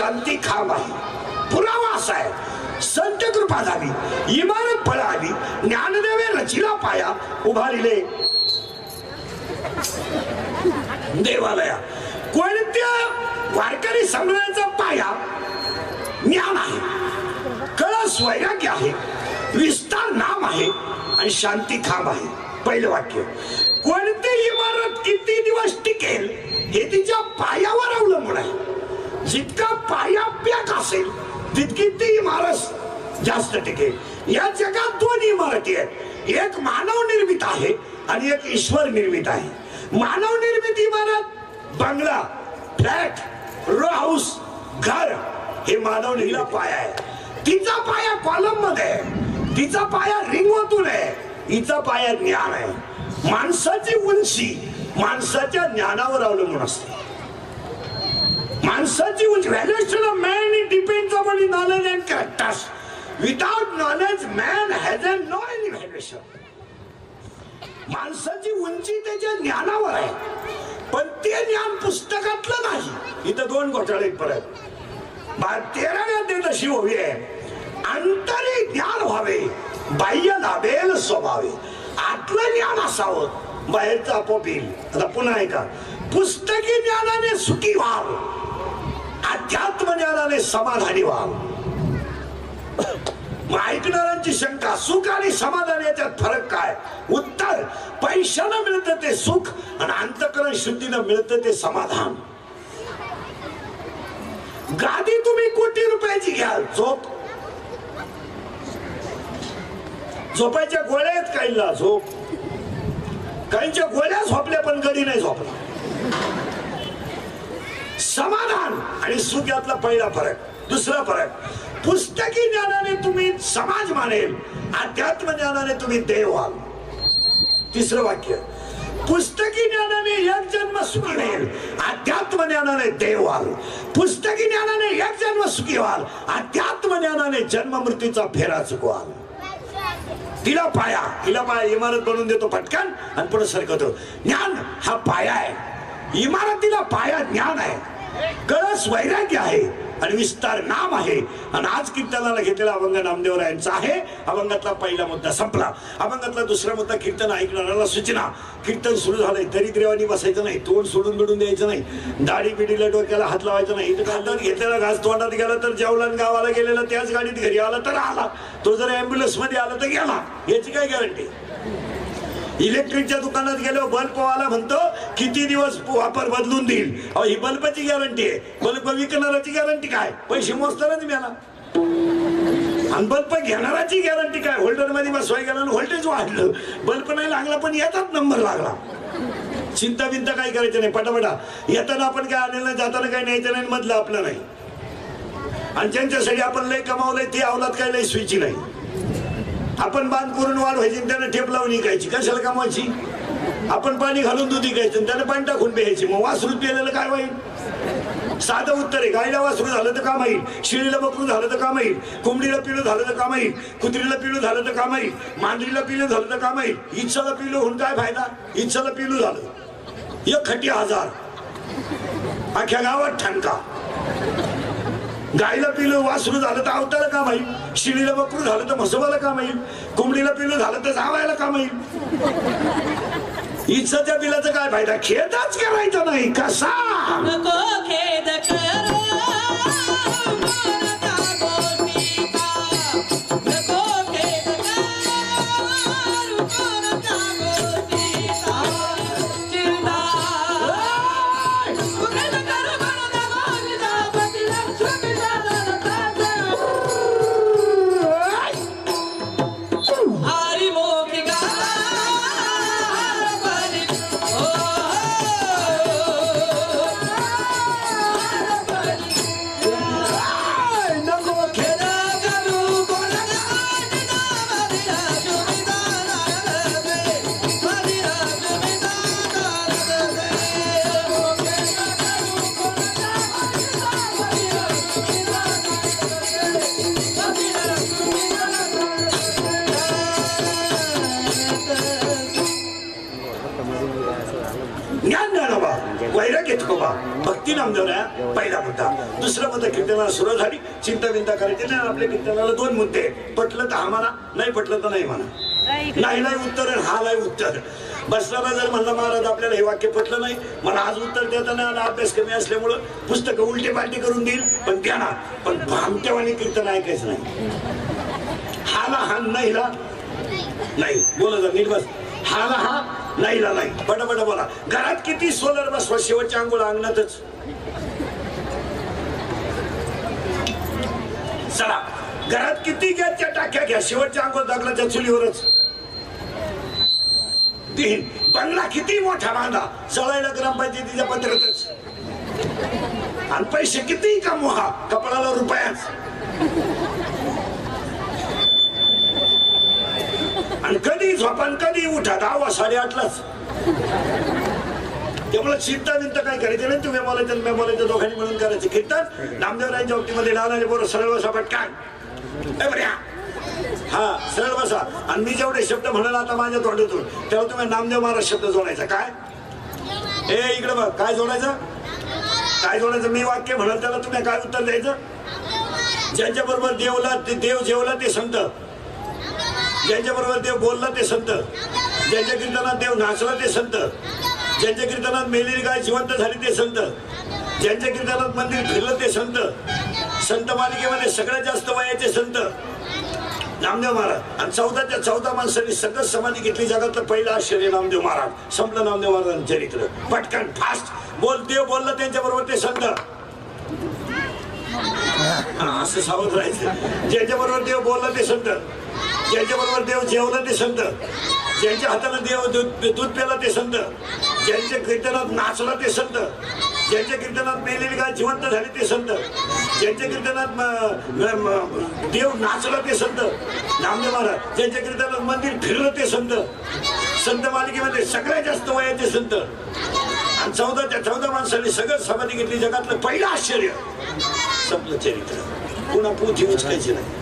शांती खांब आहे। पुरावा असा आहे, संत कृपा झाली, इमारत फळाली, ज्ञानदेवे रचिला पाया, उभारिले देवालया। कोणत्या वारकरी संप्रदायाचा पाया ज्ञान आहे, कळस वैराग्य आहे, विस्तार नाम आहे आणि शांती खांब आहे। पहिलं वाक्य, कोणती इमारत किती दिवस टिकेल हे तिच्या पायावर अवलंबून आहे। जितका पाया पॅक असेल तितकी ती इमारत जास्त टिकेल। या जगात दोन इमारती आहेत, एक मानव निर्मित आहे आणि एक ईश्वर निर्मित आहे। मानव निर्मित इमारत बंगला, फ्लॅट, रो हाऊस, घर हे मानव निर्मित पाया आहे। तिचा पाया कॉलम मध्ये आहे, तिचा पाया रिंगवतून आहे, हिचा पाया ज्ञान आहे। माणसाची उंची माणसाच्या ज्ञानावर अवलंबून असते। माणसाची उंची, valuation of man it depends upon knowledge and characters. Without knowledge man has no any valuation. माणसाची उंची त्याच्या ज्ञानावर आहे, पण ते ज्ञान पुस्तकातलं नाही। इथं दोन घोटाळे परत 13व्या अध्यायात अशी ओवी आहे, अंतरी ज्ञान व्हावे, बाह्य लाभेल स्वभावे। आतलं ज्ञान असावं, बाहेरचं आपोआप येईल। आता पुन्हा ऐका, पुस्तकी ज्ञानाने सुखी व्हाव, अध्यात्म ज्ञानाने समाधानी व्हाव। ऐकणाऱ्यांची शंका, सुख आणि समाधान याच्यात फरक काय? उत्तर, पैशानं मिळतं ते सुख आणि अंतःकरण शुद्धीनं मिळतं ते समाधान। गादी तुम्ही कोटी रुपयाची घ्याल, झोप झोपायच्या गोळ्या आहेत काहींना, झोप काहींच्या गोळ्या झोपल्या पण गडी नाही झोपला। समाधान आणि सुख यातला पहिला फरक। दुसरा फरक, पुस्तकी ज्ञानाने तुम्ही समाज मानेल, अध्यात्म ज्ञानाने तुम्ही देव व्हाल। तिसरं वाक्य, पुस्तकी ज्ञानाने एक जन्म सुखी व्हाल, अध्यात्म ज्ञानाने देव व्हाल। पुस्तकी ज्ञानाने एक जन्म सुखी व्हाल, अध्यात्म ज्ञानाने जन्म मृत्यूचा फेरा चुकवाल। तिला पाया इमारत बनवून देतो पटकन आणि पुढे सरकतो। ज्ञान हा पाया आहे, इमारतीला पाया ज्ञान आहे, कळस वैराग्य आहे आणि विस्तार नाम आहे। आणि आज कीर्तनाला घेतलेला अभंग नामदेवरायांचा आहे। अभंगातला पहिला मुद्दा संपला। अभंगातला दुसरा मुद्दा, कीर्तन ऐकणाऱ्याला सूचना, कीर्तन सुरू झालंय तरी देवानी बसायचं नाही, तोंड सोडून बिडून द्यायचं नाही, दाढी बिडीला डोक्याला हात लावायचा नाही। इथं घेतलेला घास तोंडात गेला तर जेवला, गावाला गेलेला त्याच गाडीत घरी आला तर आला, तो जर ऍम्ब्युलन्स मध्ये आला तर गेला, याची काय गॅरंटी? इलेक्ट्रिकच्या दुकानात गेलो, बल्ब वाला म्हणतो किती दिवस वापर बदलून देईल। ही बल्बची गॅरंटी आहे, बल्ब विकणाराची गॅरंटी काय? पैसे मोजतानाच मिळाला। आणि बल्ब घेणाराची गॅरंटी काय? होल्डर मध्ये बसवाय गेला, व्होल्टेज वाढलं, बल्ब नाही लागला पण येतात नंबर लागला। चिंता बिंता काय करायचं नाही, पटापटा येताना आपण काय आणलं नाही, जाताना काय न्यायचं नाही, मधलं आपलं नाही। आणि ज्यांच्यासाठी आपण लय कमावलंय ती अवलाद काय लय सुईची नाही। आपण बांध करून वाढ व्हायची, त्याने ठेप लावून विकायची, कशाला कमावायची? आपण पाणी घालून दूध विकायचं, त्याने पाणी टाकून प्यायची, मग वासरू प्यायलेलं काय होईल? साधं उत्तर आहे, गायला वासरू झालं तर काम येईल, शिळीला बकरू झालं तर काम येईल, कोंबडीला पिलू झालं तर काम येईल, कुत्रीला पिलू झालं तर काम येईल, मांजरीला पिलू झालं तर काम येईल। इच्छाला पिलू होऊन काय फायदा? इच्छाला पिलू झालं 1,000 अख्ख्या गावात ठणका। गायला पिलू वासरू झालं तर अवताला काम येईल, शिळीला बकरू झालं तर म्हसोबाला काम येईल, कोंबडीला पिलू झालं तर जावायला काम येईल। इच्छाच्या पिलाचा काय फायदा? खेदच करायचा नाही, कसा नको खेद करो ठकोबा भक्ती नामदेवरा पहिला मुद्दा. दुसरा मुद्दा कीर्तनाला सुरुवात झाली, चिंता बिंता करायची नाही. आपल्या कीर्तनाला 2 मुद्दे, पटलं तर हा म्हणा, नाही पटलं तर नाही म्हणा. नाही उत्तर आणि हा नाही उत्तर. बसणारा जर म्हणलं महाराज आपल्याला हे वाक्य पटलं नाही, मला आज उत्तर देता नाही आला, अभ्यास कमी असल्यामुळं पुस्तकं उलटी पालटी करून देईल, पण द्या ना, पण भामट्यावानी कीर्तन ऐकायचं नाही. हाला हा नाहीला नाही, बोला नीट बस. हाला हा नाहीला नाही, पटापट बोला. घरात किती सोलर बसवा, शेवटच्या अंघोळ अंगणातच. चला, घरात किती गॅसच्या टाक्या घ्या, शेवटच्या अंघोळ दगडाच्या चुलीवरच. तीन, बंगला किती मोठा बांधा, जळायला ग्रामपंचायतीच्या पत्रातच. आणि पैसे किती कमवा, कपडाला रुपयाच. आणि कधी झोपान कधी उठा, 10 8:30लाच. त्यामुळे चिंता बिंता काय करायचं नाही. तुम्ही बोलायचं मी बोलायचं, दोघांनी म्हणून करायचं कीर्तन. नामदेवरायांच्या बाबतीमध्ये लावणारे बरोबर सरळ बसा पटकान, हा सरळ बसा. आणि मी जेवढे शब्द म्हणाल आता माझ्या तोंडातून, तेव्हा तुम्ही नामदेव महाराज शब्द जोडायचा. काय हे इकडे बघ, काय जोडायचं, काय जोडायचं. मी वाक्य म्हणाल त्याला तुम्ही काय उत्तर द्यायचं. ज्यांच्या बरोबर देव जेवला ते संत, ज्यांच्या बरोबर देव बोलला ते संत, ज्यांच्या कीर्तनात देव नाचला ते संत, ज्यांच्या कीर्तनात मेलेली गाय जिवंत झाली ते संत, ज्यांच्या कीर्तनात मंदिर फिरलं ते संत. संत मालिकेमध्ये सगळ्यात जास्त वयाचे संत नामदेव महाराज. आणि 14च्या 14 माणसांनी सगळं समाधी घेतली. जगातलं पहिलं आश्चर्य नामदेव महाराज. संपलं नामदेव महाराजांचं चरित्र. पटकन फास्ट बोल. देव बोलला त्यांच्या बरोबर ते संत. असं सावध राहायचं. ज्यांच्या बरोबर देव बोलला ते संत, ज्यांच्या बरोबर देव जेवला ते संत, ज्यांच्या हाताने देव दूध प्याला ते संत, ज्यांच्या कीर्तनात नाचला ते संत, ज्यांच्या कीर्तनात मेलेली गाय जिवंत झाली ते संत, ज्यांच्या कीर्तनात देव नाचला ते संत नामदेव महाराज, ज्यांच्या कीर्तनात मंदिर फिरलं ते संत. संत मालिकेमध्ये सगळ्यात जास्त वयाचे संत. आणि 14च्या 14 माणसांनी सगळं समाधी घेतली. जगातलं पहिलं आश्चर्य. संपलं चरित्र, पुन्हा पोथी उचकायची नाही.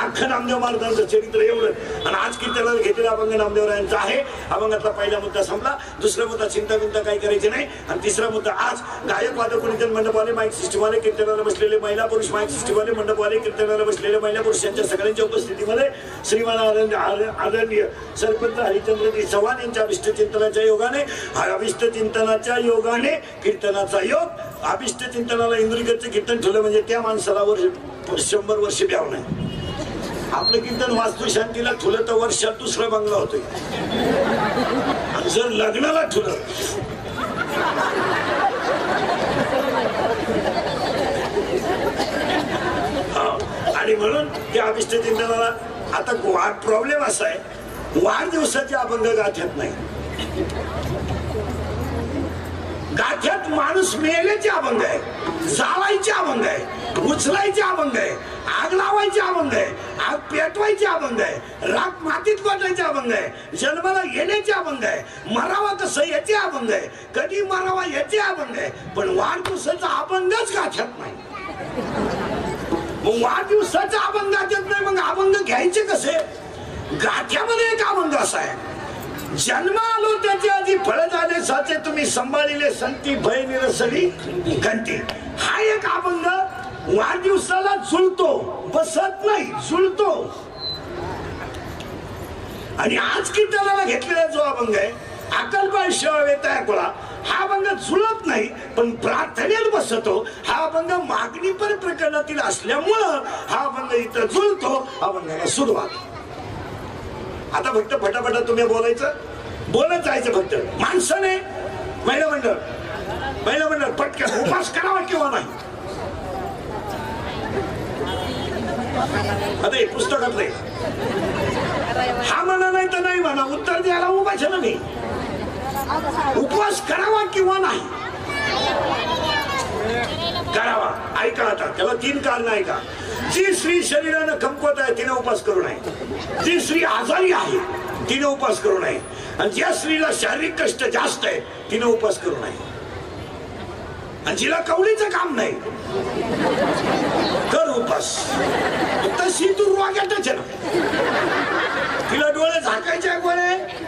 अख्खं नामदेव महाराजांचं चरित्र एवढं. आणि आज कीर्तनाला घेतलेला अभंग नामदेवरायांचा आहे. अभंगातला पहिला मुद्दा संपला. दुसरा मुद्दा चिंता बिंता काही करायची नाही. आणि तिसरा मुद्दा, आज गायक वादक कीर्तन मंडपवाले, माईक सिस्टमवाले, कीर्तनाला बसलेले महिला पुरुष, माईक सिस्टमवाले, मंडपवाले, कीर्तनाला बसलेले महिला पुरुष यांच्या सगळ्यांच्या उपस्थितीमध्ये श्रीमान आदरणीय सरपंच हरिचंद्रजी चव्हाण यांच्या अभिष्ट चिंतनाच्या योगाने, अभिष्ट चिंतनाच्या योगाने कीर्तनाचा योग. अभिष्ट चिंतनाला इंद्रिकचं कीर्तन ठेवलं म्हणजे त्या माणसाला 100 वर्ष ब्याव नाही. आपलं कीर्तन वास्तू शांतीला ठुलं तर वर्षात दुसरा बंगला होतोय. आणि जर लग्नाला ठुलं आणि म्हणून त्या अभिष्ट चिंतनाला आता प्रॉब्लेम असा आहे, वाढदिवसाचे अभंग गाठ्यात नाही. गाठ्यात माणूस मेल्याचे अभंग आहे, जाळायचे अभंग आहे, उचलायचे अभंग आहे, आग लावायचे अभंग आहे, आग पेटवायचे अभंग आहे, राख मातीत वाटायचे अभंग आहे, जन्माला येण्याचे अभंग आहे, मरावा कसं याचे अभंग आहे, कधी मरावा याचे अभंग आहे. पण वाढदिवसाचा अभंगच गाठ्यात नाही. मग वाढदिवसाचा अभंग गाठ्यात नाही, मग अभंग घ्यायचे कसे. गाठ्यामध्ये एक अभंग असा आहे, जन्म आलो त्याचे आधी फळ झाले साचे, तुम्ही सांभाळिले संती भय निरसली घंटी. हा एक अभंग वाढदिवसाला झुलतो, बसत नाही, झुलतो. आणि आज कीर्तनाला घेतलेला जो अभंग आहे, अकल्पा शिवावेता कोळा, हा अभंग झुलत नाही पण प्रार्थनेत बसतो. हा अभंग मागणीपर प्रकरणातील असल्यामुळं हा अभंग इथं झुलतो. अभंगाला सुरुवात. आता फक्त फटाफटा तुम्ही बोलत जायचं. फक्त माणसाने महिला मंडळ पटकन उपास करावा किंवा नाही. आता हे पुस्तकातलं हा म्हणा नाही तर नाही म्हणा, उत्तर द्यायला उभा झालं नाही. उपवास करावा किंवा नाही करावा. ऐका आता, त्याला 3 कारण ऐका. जी स्त्री शरीरानं कमकुवत आहे तिने उपास करू नये. जी स्त्री आजारी आहे तिने उपास करू नये. आणि ज्या स्त्रीला शारीरिक कष्ट जास्त आहे तिने उपास करू नये. आणि जिला कवडीचं काम नाही कर उपास. तशी तू वागेटच आहे ना. तिला डोळे झाकायचे,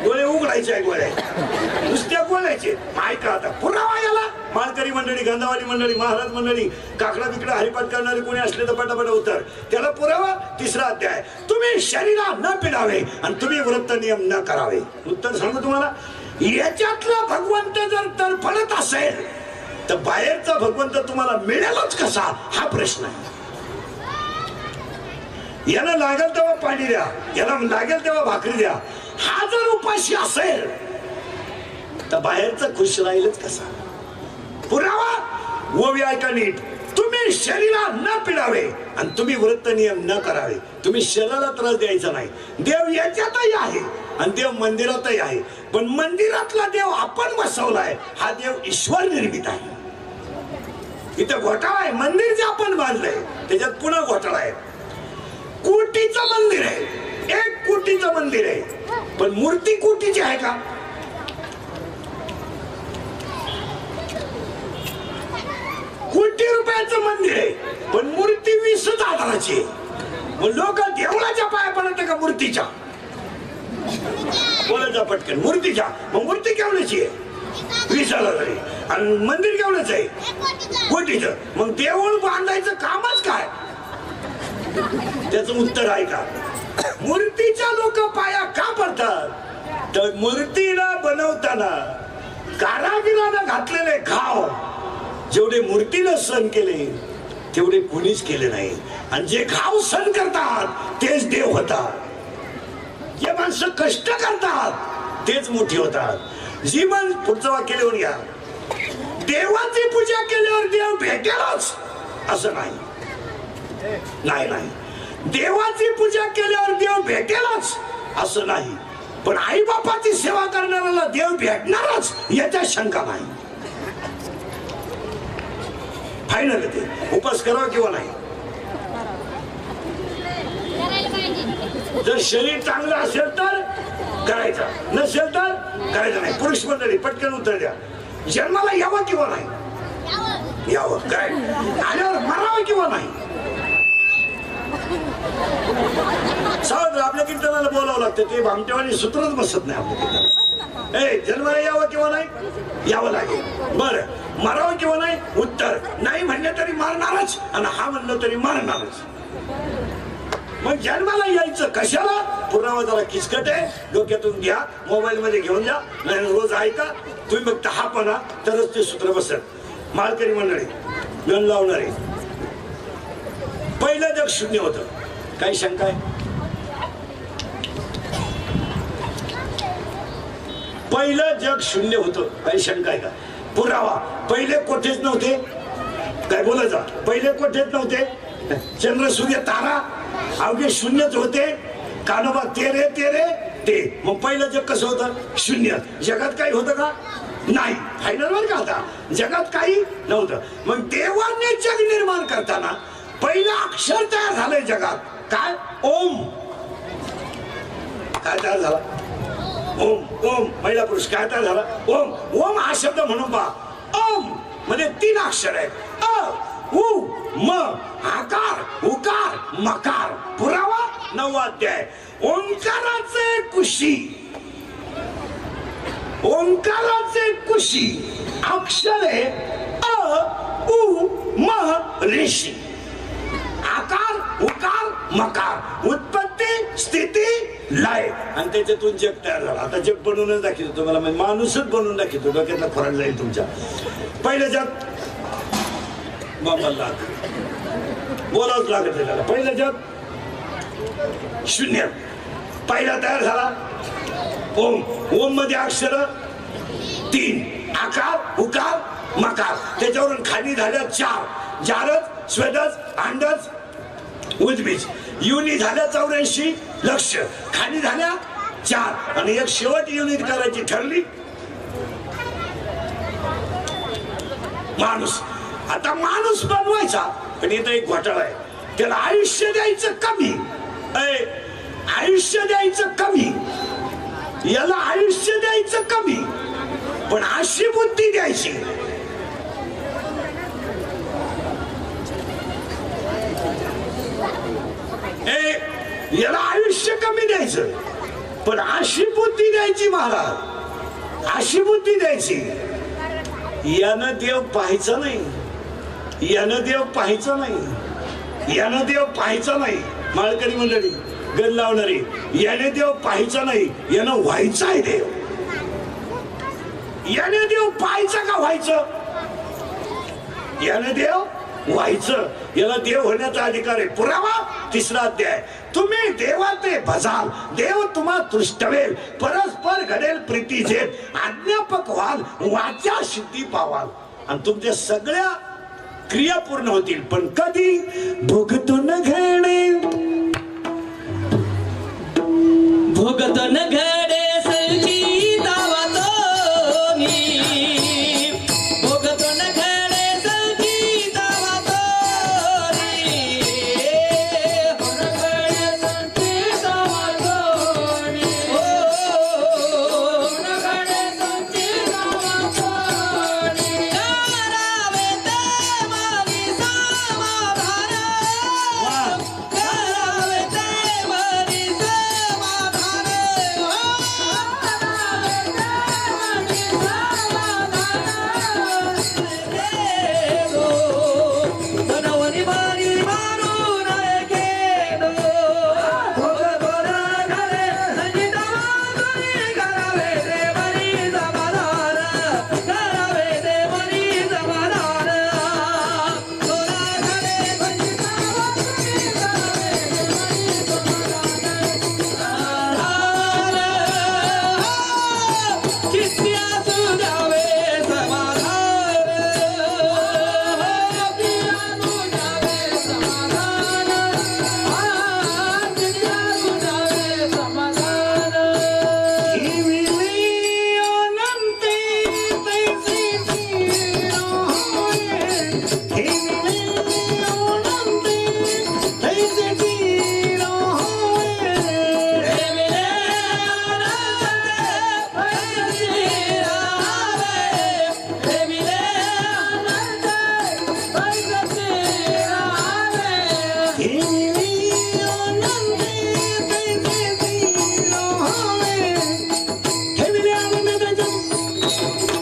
डोळे उघडायचे. गोळ्याच्या गोळ्या नुसत्या गोळ्याचे. ऐका आता पुरावा याला. माळकरी मंडळी, गंधावाली मंडळी, महाराज मंडळी, काकडा बिकडा हरिपाठ करणारे कोणी असले तर पटापट उत्तर. त्याला पुरावा 3रा अध्याय. तुम्ही शरीरा न पिडावे आणि तुम्ही व्रत नियम न करावे. उत्तर सांगू तुम्हाला. याच्यातला भगवंत जर तडफडत असेल तर बाहेरचा भगवंत तुम्हाला मिळेलच कसा हा प्रश्न आहे. याला लागेल तेव्हा पाणी द्या, याला लागेल तेव्हा भाकरी द्या. हा जर उपाशी असेल तर बाहेरचा खुश राहीलच कसा. पुरावा ओवी ऐका नीट. तुम्ही शरीरा न पिडावे आणि तुम्ही व्रत नियम न करावे. तुम्ही शरीराला त्रास द्यायचा नाही. देव याच्यातही आहे आणि देव मंदिरातही आहे. पण मंदिरातला देव आपण बसवलाय, हा देव ईश्वर निर्मित आहे. इथं घोटाळा आहे. मंदिर जे आपण बांधलंय त्याच्यात पुन्हा घोटाळा आहे. कोटीचं मंदिर आहे, 1 कोटीचं मंदिर आहे, पण मूर्ती कोटीची आहे का? कोटी रुपयाचं मंदिर आहे पण मूर्ती 20,000ची आहे. मग लोक देवळाच्या पाया पडत का मूर्तीच्या? बोलायचा पटकन. मूर्तीच्या. मग मूर्ती केवढ्याची आहे? 20,000. आणि मंदिर केवढंच आहे? कोटीचं. मग देऊळ बांधायचं कामच काय? त्याचं उत्तर आहे का? मूर्तीच्या लोक पाया का पडतात तर मूर्तीला बनवताना कारागिरानं घातलेले घाव जेवढे मूर्तीला सण केले तेवढे कोणीच केले नाही. आणि जे घाव सण करतात तेच देव होतात. जे माणसं कष्ट करतात तेच मोठी होतात. जी पुढचं वाक्य लिहून घ्या. देवाची पूजा केल्यावर देव भेटेलच असं नाही. नाही नाही. देवाची पूजा केल्यावर देव भेटेलच असं नाही. पण आई बापाची सेवा करणाऱ्याला देव भेटणारच याच्यात शंका नाही. फायनल ते उपास करावा किंवा नाही. जर शरीर चांगलं असेल तर करायचं, नसेल तर करायचं नाही. पुरुष मंडळी पटकन उत्तर द्या. जन्माला यावं किंवा नाही? यावं. काय आल्यावर मरावं किंवा नाही? सावध. आपल्या कीर्तनाला बोलावं लागतं. ते भामटेवानी सूत्रच बसत नाही आपल्या कीर्तनाला. जन्माला यावं किंवा नाही? यावं लागेल. बरं. मरावं किंवा नाही? उत्तर नाही म्हणलं तरी मारणारच आणि हा म्हणलं तरी मारणारच. मग जन्माला यायचं कशाला? पुरावा जरा किचकट आहे. डोक्यातून घ्या, मोबाईल मध्ये घेऊन जा, नाही रोज ऐका. तुम्ही बघता हा पणा तरच ते सूत्र बसत. माळकरी मंडळी, गण लावणारे. पहिलं जग शून्य होतं. काही शंका आहे? पहिलं जग शून्य होतं. काही शंका आहे का? पुरावा. पहिले कोठेच नव्हते. काय बोलायचं? पहिले कोठेच नव्हते. चंद्र सूर्य तारा अवघे शून्यच होते. कानोबा तेरे तेरे ते. मग पहिलं जग कसं होतं? शून्य. जगात काही होतं का? नाही. फायनल वर का आता जगात काही नव्हतं. मग देवाने जग निर्माण करताना पहिलं अक्षर तयार झालंय जगात. काय? ओम. काय तयार झाला? ओम. ओम. पहिला पुरुष काय तयार झाला? ओम. ओम हा शब्द म्हणून पहा. ओम म्हणजे 3 अक्षर आहेत. अ उ म आकार उकार मकार. पुरावा 9वा अध्याय. ओंकाराचे कुशी. ओंकाराचे कुशी अक्षरे अ उ म ऋषी. आकार उकार मकार. उत्पत्ती स्थिती लय आणि त्याच्यातून जग तयार झालं. आता जग बनवूनच दाखवतो तुम्हाला. माणूसच बनवून दाखवतो. डोक्यातला फरक जाईल तुमच्या. पहिलं जग बाबाला बोलावंच लागत त्याला. पहिलं जग शून्य. पहिला तयार झाला ओम. ओम मध्ये अक्षर 3. आकार उकार मकार. त्याच्यावरून खाली झाल्या 4. जारज स्वेदज अंडज उद्बीज. युनिट झाल्या 84 लक्ष. खाली झाल्या 4 आणि एक शेवट युनिट करायची ठरली माणूस. आता माणूस बनवायचा पण इथं एक घोटाळा आहे. त्याला आयुष्य द्यायचं कमी. आयुष्य द्यायचं कमी. याला आयुष्य द्यायचं कमी पण अशी बुद्धी द्यायची. याला आयुष्य कमी द्यायचं पण अशी बुद्धी द्यायची महाराज अशी बुद्धी द्यायची. यानं देव पाहायचा नाही, यानं देव पाहायचा नाही, यानं देव पाहायचा नाही. माळकरी मंडळी, गण लावणारी, याने देव पाहायचा नाही, यानं व्हायचा आहे देव. याने देव पाहायचा का व्हायचं? याने देव व्हायचं. याला देव होण्याचा अधिकार आहे. पुरावा 3रा अध्याय. तुम्ही देवाचे भजाल, देव तुम्हा तुष्टवेल, परस्पर घडेल प्रीतीचे, आज्ञापक व्हाल, वाचा सिद्धी पावाल, आणि तुमच्या सगळ्या क्रिया पूर्ण होतील. पण कधी? भोगतून घडे, भोगतून घडे संगीता वातोनी, भोगतून घडे संगीता वातोनी, घडे संगीता वातोनी, घडे संगीता वातोनी, करावे ते मारी समाधान, करावे ते मारी समाधान, बनवणी मारी मारून गेलो, भोगतोन घडे संगीता वातोनी, करावे ते मारी समाधान, करावे ते मारी समाधान, तोरा घडे संगीता वातोनी, करावे ते मारी समाधान, चित्त्या सुजावे समाधान, चित्त्या सुजावे समाधान, चित्त्या सुजावे समाधान. ठेविली अनंती तैसी जीरो होय, ठेविली अनंती तैसी जीरो होय. ठेविले आनंद पैसे राहावे, ठेविले आनंद पैसे राहावे, ठेविली अनंती तैसी जीरो होय, ठेविली आनंद तैसी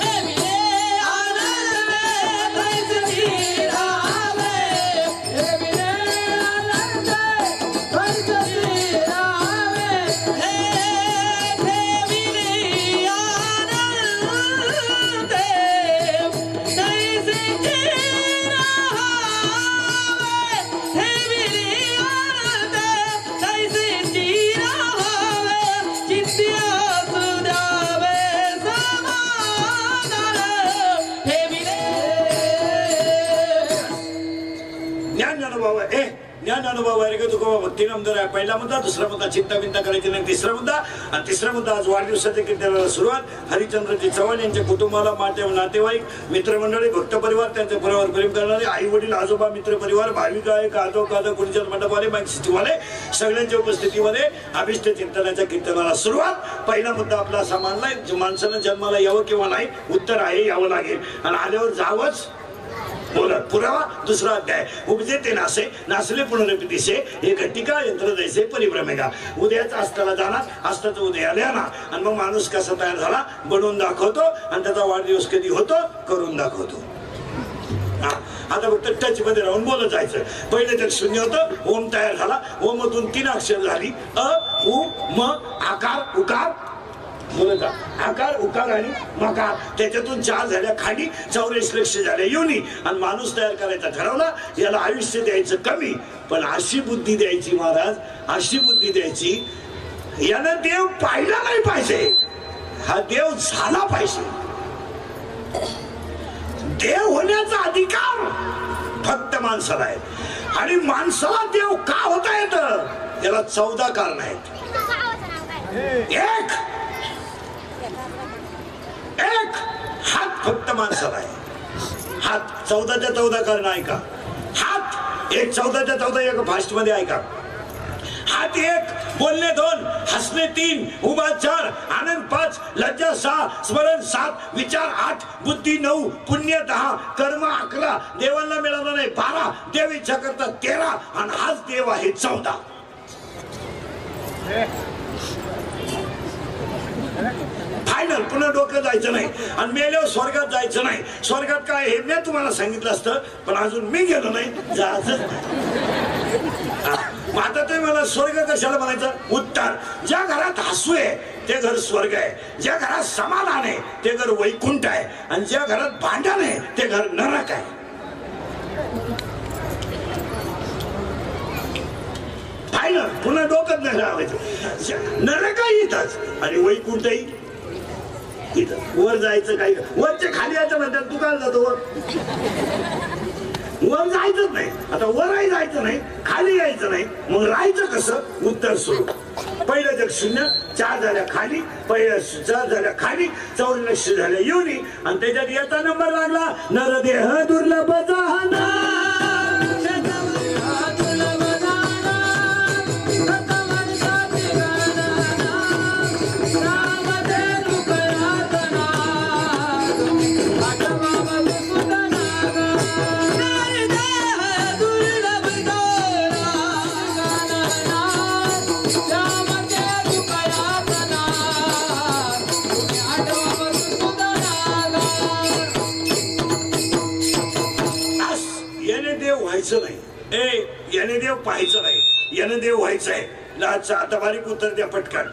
ठेविले आनंद पैसे राहावे, ठेविले आनंद पैसे राहावे, ठेविले आनंद पैसे राहावे, ठेविले आनंद पैसे राहावे, चित्त्या सुजावे समाधान, ठेविले. ज्ञान अनुभव आहे. ज्ञान अनुभव आहे का तुका भक्ती नंतर आहे. पहिला मुद्दा, दुसरा मुद्दा चिंता बिंता करायची नाही, तिसरा मुद्दा. आणि तिसरा मुद्दा, आज वाढदिवसाच्या कीर्तनाला सुरुवात. हरिचंद्रजी चव्हाण यांच्या कुटुंबाला, नातेवाईक, मित्रमंडळी, भक्त परिवार, त्यांच्या परिवार प्रेम करणारे, आई वडील, आजोबा, मित्र परिवार, भाविक आहे, काजो काजो कुणीच्या मंडपवाले, माईक सिस्टीमवाले, सगळ्यांच्या उपस्थितीमध्ये अभिष्ट चिंतनाच्या कीर्तनाला सुरुवात. पहिला मुद्दा आपला असा मानलाय, माणसानं जन्माला यावं किंवा नाही, उत्तर आहे यावं लागेल, आणि आल्यावर जावंच. बोला पुरावा 2रा अध्याय. उपजे ते नासे, नासले पुनरपितिसे, एक टीका यंत्र जैसे परिभ्रमेगा. उद्याच अस्ताला जाणार, अस्ताचं उद्याला येणार, आणि मग माणूस कसा तयार झाला बनवून दाखवतो, आणि त्याचा वाढदिवस कधी होतो करून दाखवतो. आता फक्त टच मध्ये राहून बोलत जायचं. पहिले तर शून्य होतं, ओम तयार झाला, ओम मधून 3 अक्षर झाली, अ उ म आकार उकार, बोलत आकार उकार आणि मकार. त्याच्यातून 4 झाल्या खाली, 84 लक्ष झाल्या योनी, आणि माणूस तयार करायचा ठरवला. याला आयुष्य द्यायचं कमी, पण अशी बुद्धी द्यायची महाराज, अशी बुद्धी द्यायची, यानं देव पाहिला नाही पाहिजे, हा देव झाला पाहिजे. देव होण्याचा अधिकार फक्त माणसाला आहे, आणि माणसाला देव का होता येत, याला 14 कारण आहेत. एक हात फक्त माणसाला आहे. हात 14च्या 14 कारण ऐका. हात एक 14च्या 14 एक फास्ट मध्ये ऐका. हात 1, बोलणे 2, हसणे 3, उभा 4, आनंद 5, लज्जा 6, स्मरण 7, विचार 8, बुद्धी 9, पुण्य 10, कर्म 11, देवांना मिळाला नाही 12, देव इच्छा करतात 13, आणि हाच देव आहे 14. फायनल. पुन्हा डोकं जायचं नाही आणि मेल्यावर स्वर्गात जायचं नाही. स्वर्गात काय हे मी तुम्हाला सांगितलं असतं, पण अजून मी गेलो नाही, जायचं. मग आता तुम्ही मला स्वर्ग कशाला म्हणायचं? उत्तर, ज्या घरात हसू आहे ते घर स्वर्ग आहे, ज्या घरात समाधान आहे ते घर वैकुंठ आहे, आणि ज्या घरात भांडण आहे ते घर नरक आहे. फायनल. पुन्हा डोकं नाही लावायचं. नरकही इथंच आणि वैकुंठही इथं. वर जायचं काही, वरचे खाली यायचं म्हणतात. तू काय जातो वर? वर जायचंच नाही. आता वरही जायचं नाही, खाली यायचं नाही, मग राहायचं कसं? उत्तर सुरू. पहिलं जग शून्य, 4 झाल्या खाली, पहिल्या 4 झाल्या खाली, 4 लक्ष झाल्या योनी, आणि त्याच्यात येता नंबर लागला नरदेह दुर्लभ जाहना. याने देव पाहायचं नाही, याने देव व्हायचंय. आता बारीक उत्तर द्या पटकन.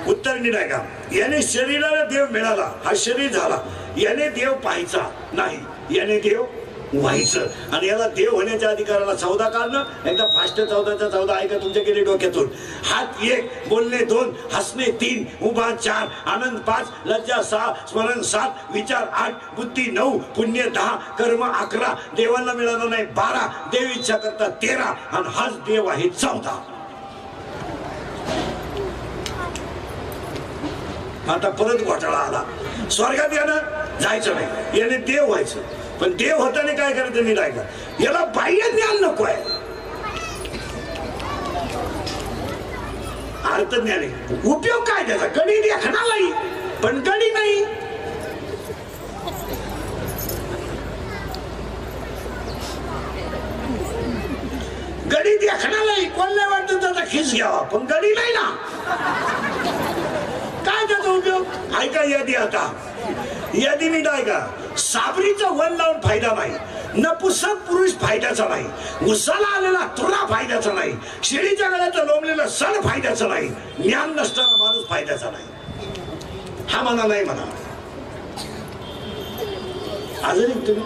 उत्तर नीट आहे का? याने शरीराला देव मिळाला, हा शरीर झाला. याने देव पाहायचा नाही, याने देव व्हायचं. आणि याला देव होण्याच्या अधिकाराला 14 काढणं. एकदा फास्ट 14च्या 14 ऐका तुमच्या गेले डोक्यातून. हात 1, बोलणे 2, हसणे 3, उभा 4, आनंद 5, लज्जा 6, स्मरण 7, विचार 8, बुद्धी 9, पुण्य 10, कर्म 11, देवाला मिळालं नाही 12, देव इच्छा करता 13, आणि हाच देव आहे 14. आता परत घोटाळा आला. स्वर्गात यानं जायचं नाही, याने देव व्हायचं. पण देव होताना काय करायचं नीट ऐका. याला बाह्य ज्ञान नको आहे, अर्थज्ञान आहे. उपयोग काय त्याचा? गडी देखणालाही, पण गडी नाही. गडी देखणालाही, कोणाला वाटतं त्याचा खिस घ्यावा, पण गडी नाही ना. काय त्याचा उपयोग? ऐका यादी. आता यादी नीट ऐका. साबरीचा वन लावून फायदा नाही, नपुसक पुरुष फायद्याचा नाही, उसाला आलेला तुरा फायद्याचा नाही, शेळीच्या गळ्यात लोंबलेला सण फायद्याचा नाही, ज्ञान नसताना माणूस फायद्याचा नाही. हा म्हणा नाही म्हणा. अजून तुम्ही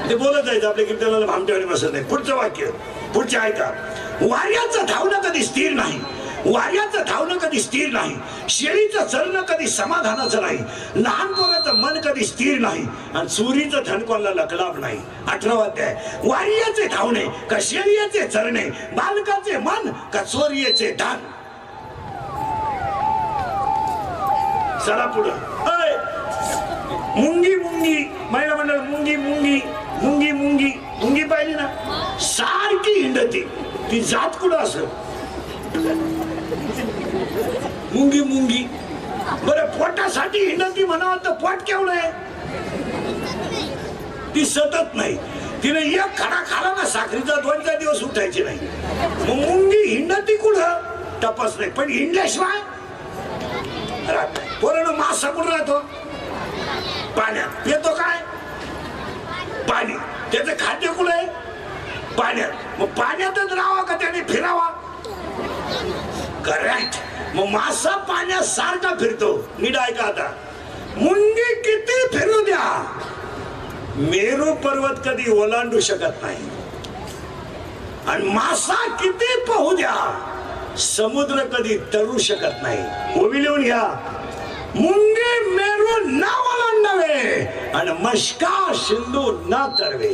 ते बोलत जायचं, आपल्या कीर्तनाला भामटेवाडी बसत नाही. पुढचं वाक्य, पुढचे ऐका. वाऱ्याचं धावणं कधी स्थिर नाही, वाऱ्याचं धावणं कधी स्थिर नाही, शेळीचं चरणं कधी समाधानाचं नाही, लहान पोराचं मन कधी स्थिर नाही, आणि चोरीचं धन कोणाला लकलाभ नाही. 18वा अध्याय. वाऱ्याचे धावणे का शेळीचे चरणे, बालकाचे मन का चोरीचे धन. चला पुढं. मुंगी मुंगी, महिला मंडळ मुंगी मुंगी मुंगी मुंगी मुंगी पाहिली ना, सारखी हिंडती. ती जात कुठं असं मुंगी मुंगी. बरं, पोटासाठी हिंडती म्हणावं तर पोट केवढं आहे? ती सतत नाही. तिने एक खडा खाला ना साखरीचा 2-4 दिवस उठायची नाही. मग मुंगी हिंडती कुठं? तपास नाही. पण हिंडल्याशिवाय राहत नाही. पोरानं मासा कुठं राहतो? पाण्यात. येतो काय? पाणी. त्याचं खाद्य कुठं आहे? पाण्यात. मग पाण्यातच राहावा का त्याने फिरावा? करेक्ट. मग मासा पाण्यात सारखा फिरतो. नीट ऐका आता. मुंगी किती फिरू द्या, मेरू पर्वत कधी ओलांडू शकत नाही, आणि मासा किती पोहू द्या, समुद्र कधी तरू शकत नाही. ओवी लिहून घ्या. मुंगी मेरू न ओलांडावे, आणि मस्का सिंधू न तरवे.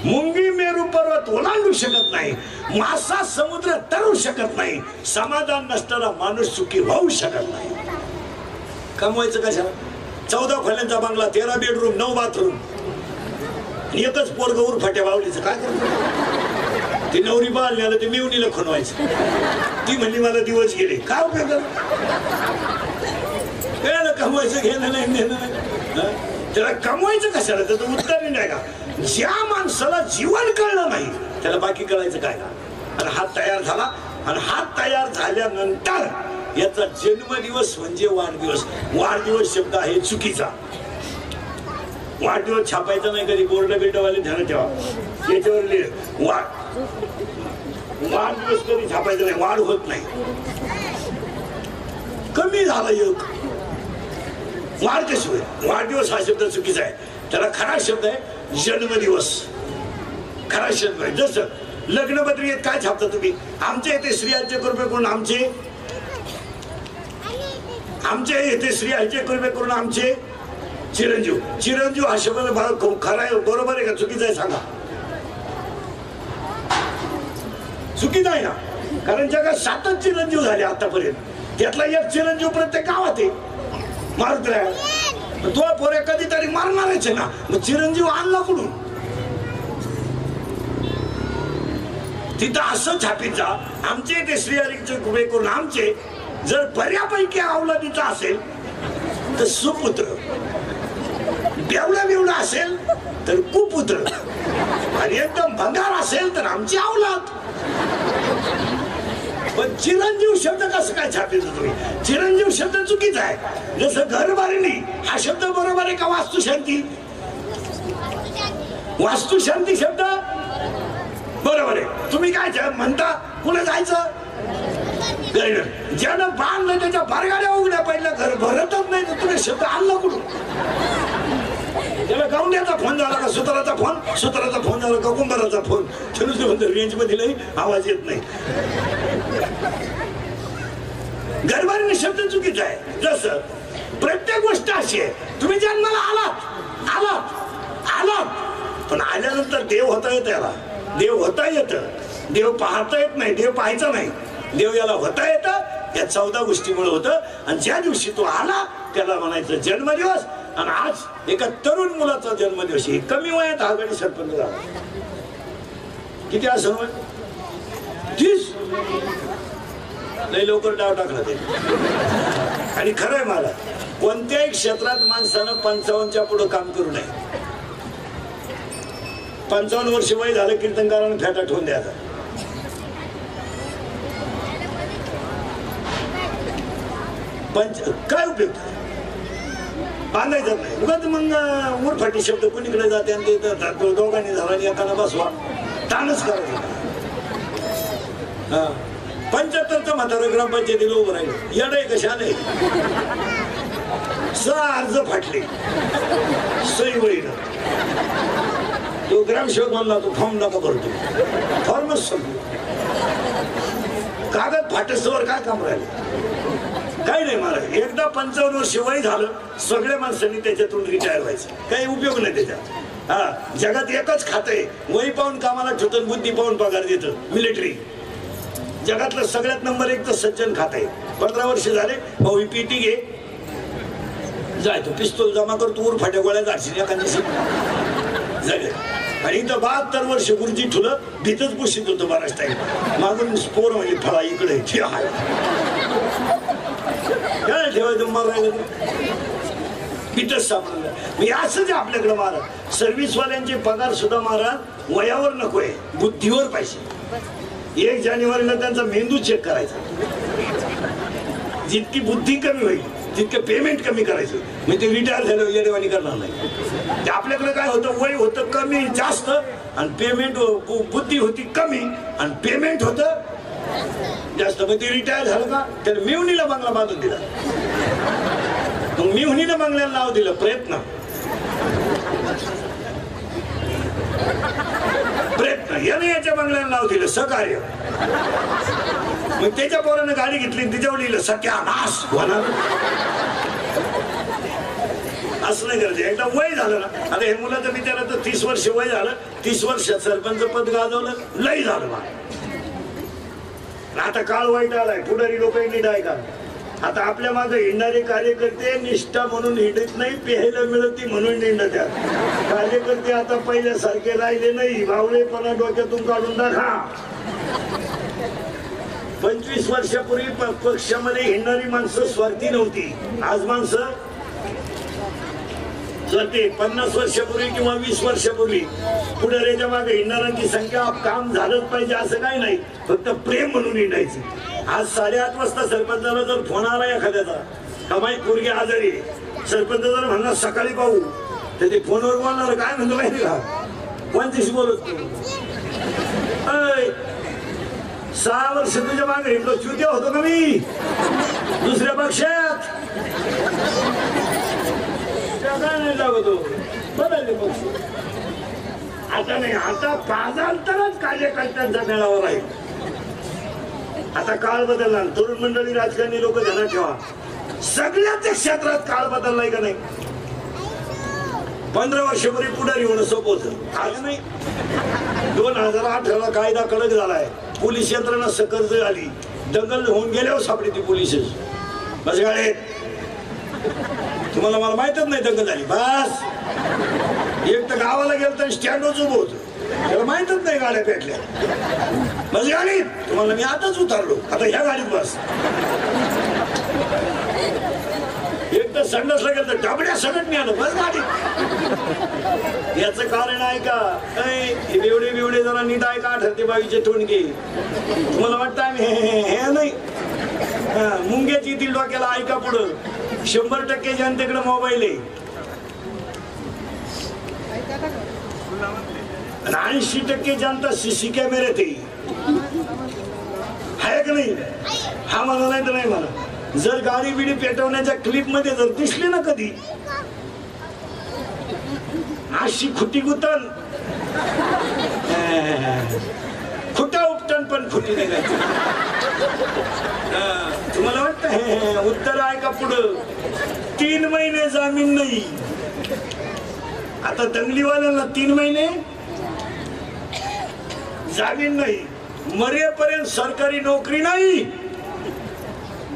मुंगी मेरू पर्वत ओलांडू शकत नाही, मासा समुद्र तरू शकत नाही, समाधान नसताना माणूस सुखी होऊ शकत नाही. कमवायचं कशा? 14 खोल्यांचा बंगला, 13 बेडरूम, 9 बाथरूम, एकच पोरग उरफाट्या बावलीचं काय करतो? ती नवरी बाल आलं ते मिवणीला खणवायचं. ती म्हणली मला दिवस गेले. काय उपयोग? कमवायचं घेणं नाही, नेणं नाही. त्याला कमवायचं कशाला? त्याचं उत्तर नाही का? ज्या माणसाला जीवन कळलं नाही त्याला बाकी कळायचं काय का? आणि हात तयार झाला, आणि हात तयार झाल्यानंतर याचा जन्मदिवस म्हणजे वाढदिवस. वाढदिवस शब्द आहे चुकीचा. वाढदिवस छापायचा नाही कधी. बोर्ड बिल्डवाले ध्यान ठेवा. याच्यावर लिह वाढदिवस कधी छापायचा नाही. वाढ होत नाही. कमी झाला योग. वाढ कशी होईल? वाढदिवस हा शब्द चुकीचा आहे. त्याला खरा शब्द आहे जन्मदिवस. खरा शब्द आहे. जसं लग्नपत्रिकेत काय छापता तुम्ही? आमच्या इथे स्त्रियांचे कृपे करून आमचे इथे स्त्रियांचे कृपे करून आमचे चिरंजीव. चिरंजीव हा शब्द खरा आहे बरोबर आहे का चुकीचा आहे सांगा? चुकीचा आहे ना. कारण जगात 7च चिरंजीव झाले आतापर्यंत. त्यातला एक चिरंजीव प्रत्येक गावात आहे. मारत राहा तो पोरे कधीतरी मारणारच आहे ना. मग चिरंजीव आणला कुठून? तिथं असं छापीत जा आमचे ते श्रीहरीचे कृपे करून आमचे. जर बऱ्यापैकी अवलादीचा असेल तर सुपुत्र, बेवडा असेल तर कुपुत्र, आणि एकदम भंगार असेल तर आमची अवलाद. पण चिरंजीव शब्द कसं काय छापायचं तुम्ही? चिरंजीव शब्द चुकीचा आहे. जसं घरबारणी हा शब्द बरोबर आहे का? वास्तुशांती. वास्तुशांती शब्द बरोबर आहे. तुम्ही काय म्हणता? कुठे जायचं? ज्यानं बांधलं त्याच्या बारगाड्या उघड्या पहिल्या घर भरतच नाही तर तुम्ही शब्द आणला कुठून? त्याला गावंड्याचा फोन झाला का सुताराचा फोन? सुताराचा फोन झाला का कुंभाराचा फोन? रेंज मध्ये नाही आवाज येत नाही. घरबारणी शब्द चुकीचा आहे. जसं प्रत्येक गोष्ट अशी आहे. तुम्ही जन्माला आलात पण आल्यानंतर देव होता येत. याला देव होता येतं. देव पाहता येत नाही. देव पाहायचा नाही. देव याला होता येतं. या 14 गोष्टीमुळे होतं. आणि ज्या दिवशी तो आला त्याला म्हणायचं जन्मदिवस. आणि आज एका तरुण मुलाचा जन्मदिवस. कमी वयात हा गडी सरपंच झाला. किती असं 30 लय लवकर डाव टाकला ते. आणि खरंय मला कोणत्याही क्षेत्रात माणसानं 55च्या पुढे काम करू नये. 55 वर्ष वय झालं कीर्तनकारानं फेटा ठेवून द्यायचा. काय उपयोग? बांधायचं नाही. उगाच मग उरफाटी शब्द कोणीकडे जाते आणि ते दोघांनी झाला आणि एकाला बसवा ताणच करायचं. 75चं म्हातारं ग्रामपंचायतीला उभं राहिलं. येडे कशा नाही. 6 अर्ज फाटले सही वळीनं. तो ग्रामसेवक म्हणला तो फॉर्म नका भरतो. फॉर्मच संपलो. कागद फाटस्तवर काय काम राहिलं? काही नाही. मला एकदा 55 वर्ष वय झालं सगळ्या माणसांनी त्याच्यातून रिटायर व्हायचं. काही उपयोग नाही त्याच्यात. हा जगात एकच खातंय वय पाहून कामाला ठेवतं, बुद्धी पाहून पगार देतं. मिलिटरी जगातलं सगळ्यात नंबर 1 तर सज्जन खात आहे. 15 वर्ष झाले भाऊ ही पेटी घे जाय तू पिस्तूल जमा कर तू फाट्या गोळ्या जाशील एखादी जगले. आणि इथं 72 वर्ष गुरुजी ठुलं भीतच पुशीत होतं बराच टाईम. मागून स्पोर म्हणजे फळा इकडे काय ठेवायचं मारायला भीतच सापडलं. मी असंच आपल्याकडे मारा. सर्व्हिसवाल्यांचे पगार सुद्धा मारा वयावर नकोय बुद्धीवर पाहिजे. 1 जानेवारीला त्यांचा मेंदू चेक करायचा. जितकी बुद्धी कमी होईल तितकं पेमेंट कमी करायचं. मी ते रिटायर झालं येडेवाणी करणार नाही. ते आपल्याकडे काय होतं वय होतं कमी जास्त आणि पेमेंट बुद्धी होती कमी आणि पेमेंट होतं जास्त. मग ते रिटायर झालं का त्याला मिवणीला बंगला बांधून दिला. मग मिवणीला बंगल्याला नाव दिलं प्रयत्न. याने याच्या बंगल्याला नाव दिलं सहकार्य. मग त्याच्या पोरानं गाडी घेतली तिच्यावर लिहिलं सत्यानाश होणार. असं नाही करायचं. एकदा वय झालं ना. आता हे मुलाचं बिचारा तर 30 वर्ष वय झालं. 30 वर्षात सरपंच पद गाजवलं लय झालं बा. आता काळ वाईट आलाय. पुढारी लोक नीट आहे का? आता आपल्या मागे हिंडणारे कार्यकर्ते निष्ठा म्हणून हिंडत नाही, प्यायला मिळती म्हणून हिंडत. कार्यकर्ते आता पहिल्यासारखे राहिले नाही. बावळेपणा डोक्यातून काढून टाका. 25 वर्षापूर्वी पक्षामध्ये हिंडणारी माणसं स्वार्थी नव्हती. आज माणसं जाते 50 वर्षापूर्वी किंवा 20 वर्षापूर्वी पुढाऱ्याच्या मागे हिंडणाऱ्यांची संख्या काम झालंच पाहिजे असं काही नाही, फक्त प्रेम म्हणून हिंडायचं. आज 8:30 वाजता सरपंचाला जर फोन आला एखाद्याचा कमाई पोरगी आजारी, सरपंच जर म्हणणार सकाळी पाहू, तर ते फोनवर बोलणार काय म्हणतो माहिती का, कोणतीशी बोलत 6 वर्ष तुझ्या मागे हिंडलो, चुत्या होतो का मी दुसऱ्या पक्षात, काय नाही लागतो बदलले पक्ष. आता नाही, आता पाजांतरच कार्यकर्त्यांचा मेळावा राहील. आता काळ बदलला, तरुण मंडळी राजकारणी लोक ध्यानात ठेवा, सगळ्याच क्षेत्रात काळ बदललाय का नाही. 15 वर्षापूर्वी पुढारी होणं सोपं होतं, आज नाही. 2018 कायदा कडक झालाय, पोलीस यंत्रणा सकर्ज आली, दंगल होऊन गेल्यावर सापडली ती पोलीस. बस गाडे तुम्हाला मला माहितच नाही दंगल झाली, बस एक तर गावाला गेलं तर स्टँडच उभं होतं, त्याला माहितच नाही गाड्या पेटल्या. बस गाडीत तुम्हाला मी आताच उतरलो, आता ह्या गाडीत बस. एक तर संडासला गेलं तर डबड्या सगळं नाही आलं, बस गाडीत. याचं कारण आहे का एवढे बिवडे जरा नीट आहे का, 18-22 टोणके तुम्हाला वाटतं आम्ही हे नाही. मुंग्याची येतील डोक्याला, ऐका पुढं 100% जनतेकडे मोबाईल आहे आणि 80% जनता सीसी कॅमेऱ्यात आहे का नाही. हा मला नाही तर नाही मला, जर गाडी बिडी पेटवण्याच्या क्लिप मध्ये जर दिसली ना कधी अशी खुटी गुतन, खुटा उपटन पण खुटी निघायची. तुम्हाला वाटतं उत्तर आहे का पुढं, 3 महिने जामीन नाही. आता दंगलीवाल्यांना 3 महिने जामीन नाही, मरेपर्यंत सरकारी नोकरी नाही.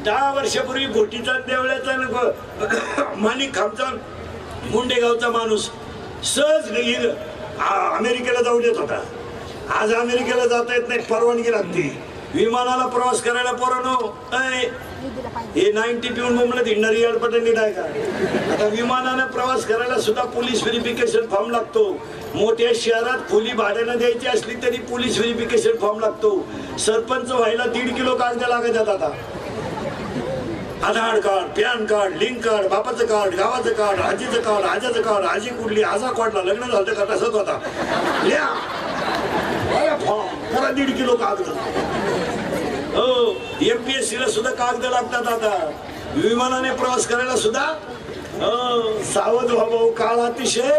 10 वर्षापूर्वी घोटीचा देवळ्याचा माणिक खामचा मुंडेगावचा माणूस सहज अमेरिकेला जाऊ देत होता. आज अमेरिकेला जाता येत नाही, परवानगी लागते. विमानाला प्रवास करायला पोरांनो, हे 90 पिऊन मुंबईत हिंडणारी अडपटण नीट आहे का. आता विमानाने प्रवास करायला सुद्धा पोलीस व्हेरिफिकेशन फॉर्म लागतो. मोठ्या शहरात खोली भाड्यानं द्यायची असली तरी पोलीस व्हेरिफिकेशन फॉर्म लागतो. सरपंच व्हायला 1.5 किलो कागद लागतात. आता Aadhaar card, PAN card, link card, बापाचं कार्ड, गावाचं कार्ड, आजीचं कार्ड, आजाचं कार्ड, आजी कुठली, आजा कोटला, लग्न झालं का तसंच होता. लिहा फॉर्म करा, 1.5 किलो कागद. हो, MPSC ला सुद्धा कागद लागतात. आता विमानाने प्रवास करायला सुद्धा सावध व्हा भाऊ, काळ अतिशय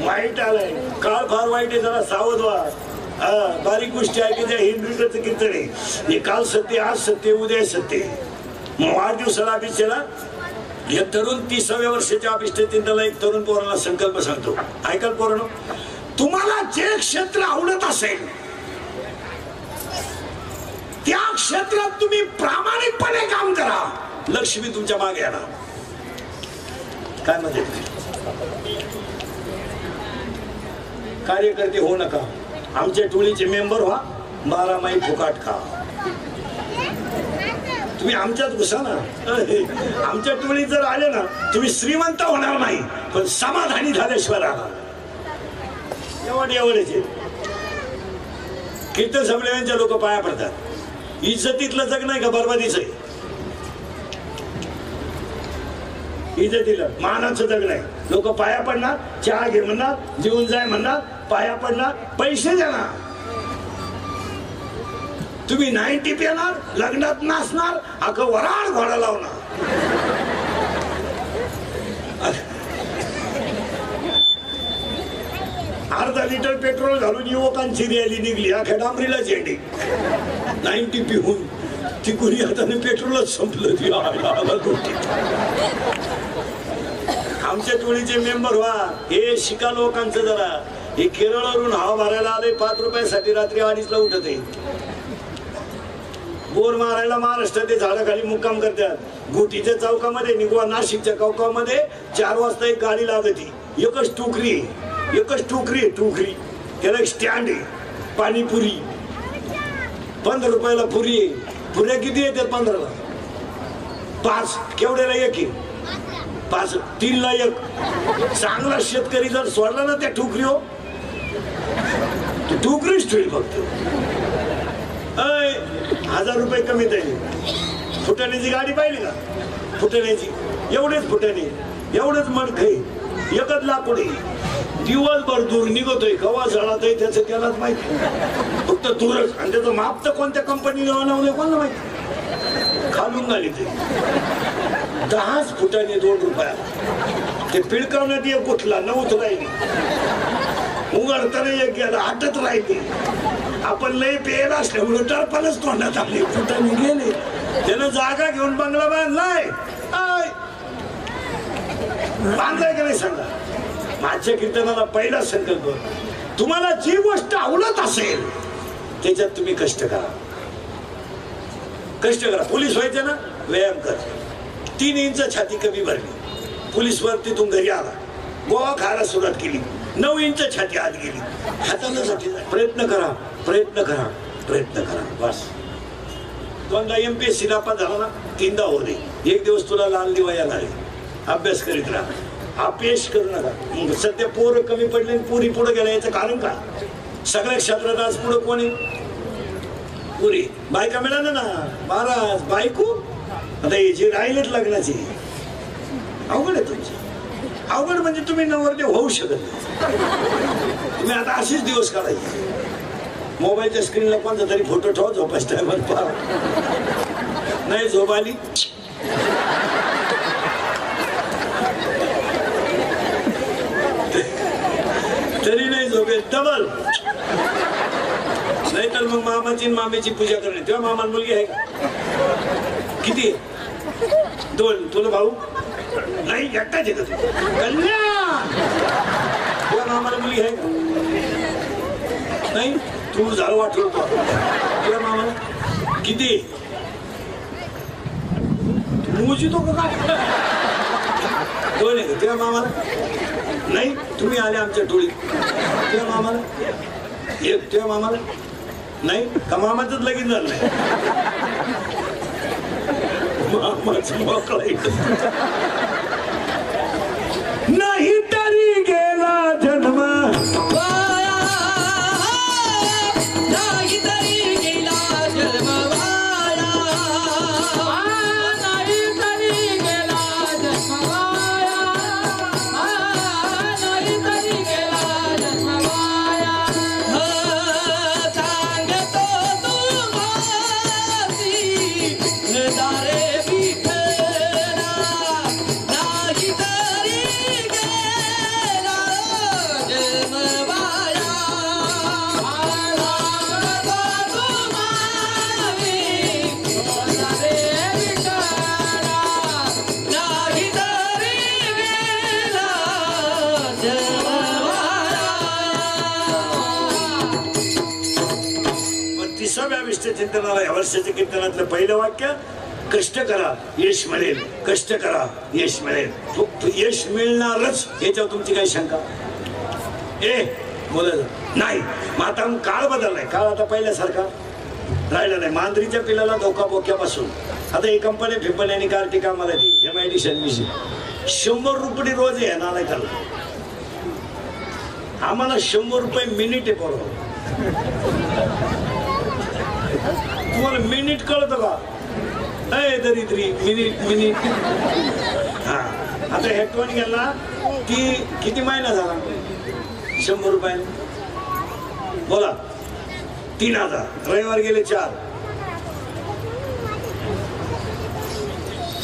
वाईट आलाय. काळ फार वाईट आहे, जरा सावध व्हा. बारीक गोष्टी आहे की त्या हिंदुत्वाचं कीर्तन आहे. हे काल सत्य, आज सत्य, उद्या सत्य. वाढदिवसाला अभिषेला एक तरुण 30व्या वर्षाच्या अभिष्टचिंतनाला एक तरुण पोराला संकल्प सांगतो. ऐकाल पोरांनो, तुम्हाला जे क्षेत्र आवडत असेल त्या क्षेत्रात तुम्ही प्रामाणिकपणे काम करा, लक्ष्मी तुमच्या मागे येणार. काय म्हणजे कार्यकर्ते होऊ नका, आमच्या टोळीचे मेंबर व्हा, 12 माही फुकाट खा. तुम्ही आमच्यात घुसा ना. आमच्या टोळीत जर आले ना, तुम्ही श्रीमंत होणार नाही पण समाधानी झाल्याशिवाय राहणार. एवढे कीर्तन संमेलनांच्या लोक पाया पडतात. इज्जतीतलं जग नाही का बरबादीच आहे. इज्जतीला मानाचं जग नाही. लोक पाया पडणार, चहा घे म्हणणार, जेवून जाय म्हणणार, पाया पडणार, पैसे देणार. तुम्ही 90 पिणार, लग्नात नाचणार, अख्खं वराड घोडा लावणार. अर्धा लिटर पेट्रोल घालून युवकांची रॅली निघली, अख्या डांबरीला झेंडी. 90 पिऊन ती कुणी हाताने पेट्रोलच संपलं. आमच्या टोळीचे मेंबर व्हा. हे शिका लोकांचं जरा. हे केरळवरून हवा भरायला आले, 5 रुपयासाठी रात्री 2:30ला उठत आहे. बोर मारायला महाराष्ट्रात झाडाखाली मुक्काम करतात. गोटीच्या चौकामध्ये निघवा, नाशिकच्या चौकामध्ये 4 वाजता एक गाडी लागती. एकच टोकरी आहे. त्याला एक स्टँड आहे. पाणीपुरी 15 रुपयाला पुरी आहे. पुऱ्या किती येतात 15ला? 5. केवढ्याला 1 आहे. 3ला 1 चांगला शेतकरी जर सोडला ना त्या ठुकरी हो ठुकरीच ठेवी फक्त 1000 रुपये कमी देईल फुटाण्याची गाडी पाहिली का फुटाण्याची एवढेच फुटाणे एवढेच मडखई एकच लाकूड दिवसभर दूर निघतोय कवा जळत आहे त्याचं त्यालाच माहिती फक्त दूरच आणि त्याचं माप तर कोणत्या कंपनीने बनवलंय कोणाला माहिती खालून घाली ते 10 फुटाने 2 रुपया ते पिळकवण्यात एक गुठला 9च राहिली उघडताना एक गेला 8च राहिली आपण लय पेल असल्यामुळे टरपालच तोंडात आले फुटाने गेले त्यानं जागा घेऊन बंगला बांधलाय बांधलाय का नाही सांगा माझ्या कीर्तनाला पहिला संकल्प तुम्हाला जी गोष्ट आवडत असेल त्याच्यात तुम्ही कष्ट करा पोलीस व्हायचं ना व्यायाम कर 3 इंच छाती कमी भरली पोलीस वर तिथून घरी आला गोवा खायला सुरुवात केली 9 इंच छाती आत गेली हाताला प्रयत्न करा बस 2दा MPSC नापास झाला ना 3दा हो दे एक दिवस तुला लाल दिवा येणार आहे अभ्यास करीत राहा अपयश करू नका सध्या पोरं कमी पडले पुरी पुढे गेला याचं कारण का सगळ्या क्षेत्रात आज पुढे कोणी पुरी बायका मिळालं ना महाराज बायको आता हे जे राहिलेत लग्नाची अवघड आहे तुमची अवघड म्हणजे तुम्ही नवरदेव होऊ शकत तुम्ही आता असेच दिवस काढायचे मोबाईलच्या स्क्रीनला कोणता तरी फोटो ठेवा झोपायच्या टायमात पहा नाही झोप आली तरी नाही झोपेल डबल नाहीतर मग मामाची मामीची पूजा करणे तेव्हा मामाला मुलगी आहे का किती 2 तुला भाऊ नाही एकटाच आहे का तू कल्याण तेव्हा मामाला मुलगी आहे का नाही तू झालं वाटलं तेव्हा मामाला किती मोजितो का काय 2 आहे का तेव्हा मामाला नाही तुम्ही आले आमच्या टोळीत तेव्हा मामाला एक तेव्हा मामाला नाही का मामाचंच लगीन झालं नाही मामाचं मोकळं नाही तरी गेला जन्म चिंतनाला या वर्षाच्या कीर्तनातलं पहिलं वाक्य कष्ट करा यश मिळेल कष्ट करा यश मिळेल यश मिळणारच याच्यावर तुमची काही शंका बोलायचं नाही मग आता काळ बदललाय काळ आता पहिल्यासारखा राहिला नाही मांजरीच्या पिलाला धोका बोक्यापासून आता ही कंपनी फिंपणी कार्टी कामाला ती MIT 100 रुपये रोज आहे नाला काढला आम्हाला 100 रुपये मिनिट आहे बरोबर तुम्हाला मिनिट कळत का दरिद्री मिनिट हा आता हेडफोन गेला की किती महिना झाला 100 रुपयाने बोला 3000 रविवार गेले 4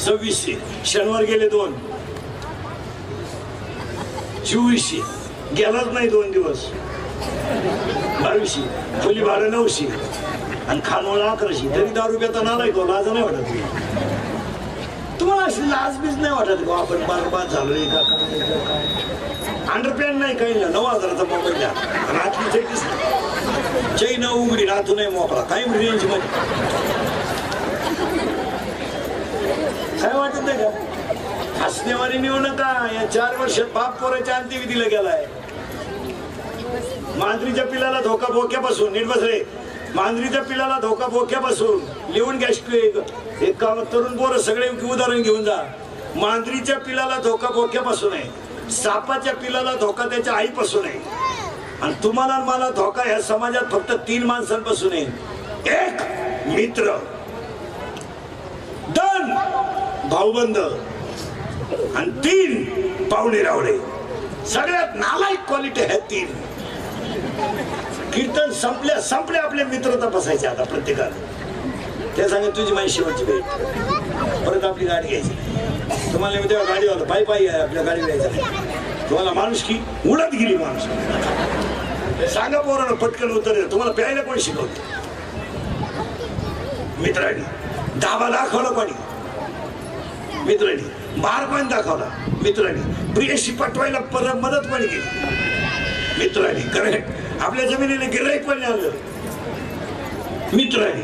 2600 शनिवार गेले 2 2400 गेलाच नाही 2 दिवस 2200 खोली भाडं 900 आणि खानवळा 1100 तरी 10 रुपयाचा नालाय तो लाज नाही वाटत तुम्हाला अशी लाज बीज नाही वाटत का आपण बरबाद झालोय का अंडरपॅन्ट नाही काही ना 9000चा मोबाईल द्या आणि आतली चैन उघडी राहतो नाही मोकळा काही रेंज मध्ये काय वाटत नाही का हसण्यावारी नेऊ नका या 4 वर्षात बाप पोराच्या अंत्यविधीला गेलाय मांजरीच्या पिलाला धोका बोक्यापासून नीट बस रे मांजरीच्या पिलाला धोका बोक्यापासून लिहून घ्या एक काम तरुण पोरं सगळे उदाहरण घेऊन जा मांजरीच्या पिलाला धोका बोक्यापासून आहे, सापाच्या पिलाला धोका त्याच्या आईपासून आहे, आणि तुम्हाला मला धोका या समाजात फक्त 3 माणसांपासून आहे. 1 मित्र, 2 भाऊबंद, आणि 3 पाहुणे रावळे. सगळ्यात नालायक क्वालिटी आहे 3. कीर्तन संपले आपले मित्र तपासायचे आता प्रत्येकाला. ते सांगेल तुझी माझी शेवटची भेट, परत आपली गाडी घ्यायची. तुम्हाला मी तेव्हा गाडी होतं पायी आहे, आपल्या गाडी घ्यायचं नाही. तुम्हाला माणूस की उडत गेली माणूस. सांगा पोरानं पटकन उत्तर. तुम्हाला प्यायला कोण शिकवत? मित्रांनी. धाबा दाखवला कोणी? मित्रांनी. बार कोणी दाखवला? मित्रांनी. प्रियशी पटवायला परत मदत कोणी केली? मित्रांनी. करेक्ट. आपल्या जमिनीने गिऱ्हाईक पण आणलं मित्रांनी.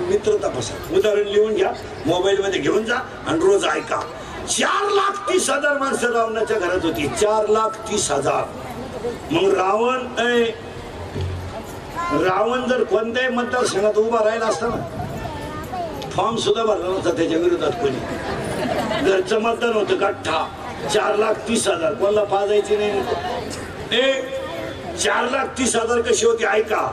मित्र तपासा. उदाहरण लिहून घ्या, मोबाईल मध्ये घेऊन जा आणि रोज ऐका. 4,30,000 माणसं रावणाच्या घरात होती. 4,30,000. मग रावण जर कोणत्याही मतदारसंघात उभा राहिला असता ना, फॉर्म सुद्धा भरला नव्हता त्याच्या विरोधात कोणी. घरचं मतदान होतं गठ्ठा. 4,30,000 कोणाला पाजायची नाही. 4,30,000 कशी होती ऐका,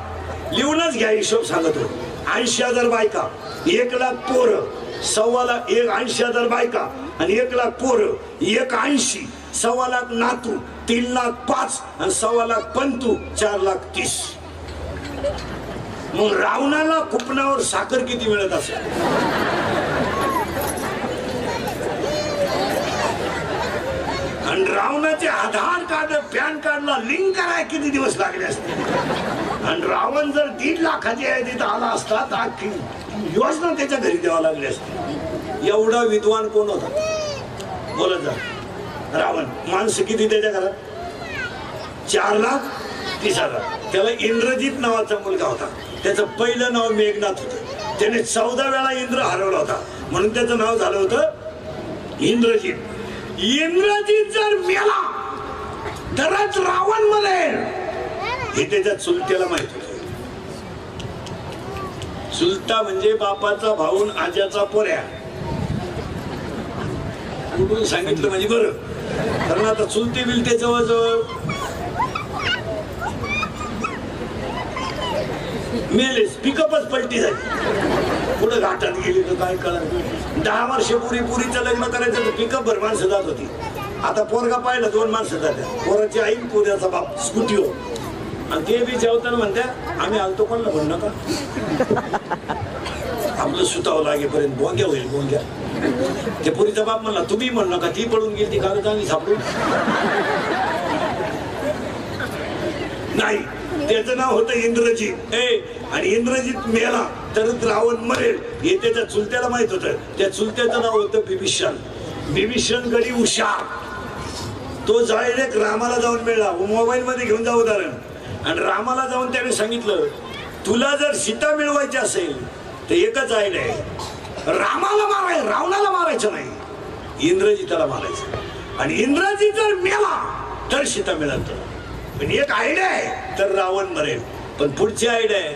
लिहूनच घ्या. हिशोब सांगतो. 80,000 बायका, 1,00,000 पोरं, 1,00,000, 80,000 बायका आणि 1,00,000 पोरं, 1,80,000, 1,00,000 नातू, 3,05,000 आणि 1,00,000 पंतू, 4,30,000. मग रावणाला कुपनावर साखर किती मिळत असेल? आणि रावणाचे आधार कार्ड पॅन कार्डला लिंक करायला किती दिवस लागले असते? आणि रावण जर 1.5 लाखाच्या यादीत आला असता तर अख्खी योजना त्याच्या घरी द्यावा लागली असते. एवढा विद्वान कोण होता? बोलत जा. रावण. माणसं किती त्याच्या घरात? 4,30,000. त्याला इंद्रजित नावाचा मुलगा होता. त्याचं पहिलं नाव मेघनाथ होतं. त्याने 14 वेळा इंद्र हरवला होता, म्हणून त्याचं नाव झालं होतं इंद्रजित. इंद्रजित जर मेला तरच रावण मरेल हे त्याच्या चुलत्याला माहित होत. चुलता म्हणजे बापाचा भाऊन आज्याचा पोऱ्या. कुठून सांगितलं म्हणजे बरं, कारण आता चुलते बिलते जवळजवळ मेलेच. पिकअपच पलटी झाली. पुढे घाटात गेली तर काय कळलं. 10 वर्षापूर्वी पुरीचं लग्न करायचं तर पिकअप भर माणसं जात होती. आता पोरगा पाहिलं 2 माणसं जातात. पोराची आई, पोऱ्याचा बाप स्कूटीवर. आणि ते बी जेवताना म्हणत्या आम्ही आलतो कोणाला म्हण नका, आपलं सुतावं लागेपर्यंत बोंग्या होईल बोंग्या. ते पोरीचा बाप म्हणला तुम्ही म्हण नका, ती पळून गेली ती कागद आणि सापडून. नाही, त्याचं नाव होतं इंद्रजित. आणि इंद्रजित मेला तर रावण मरेल हे त्याच्या चुलत्याला माहित होतं. त्या चुलत्याचं नाव होतं बिभीषण. बिभीषण गडी हुशार. तो डायरेक्ट रामाला जाऊन मिळला. मोबाईल मध्ये घेऊन जा उदाहरण. आणि रामाला जाऊन त्याने सांगितलं तुला जर सीता मिळवायची असेल तर एकच आयडिया आहे, रामाला मारायचं, रावणाला मारायचं नाही, इंद्रजिताला मारायचं. आणि इंद्रजित जर मेला तर सीता मिळत. पण एक आयडिया आहे, तर रावण मरेल. पण पुढची आयडिया आहे,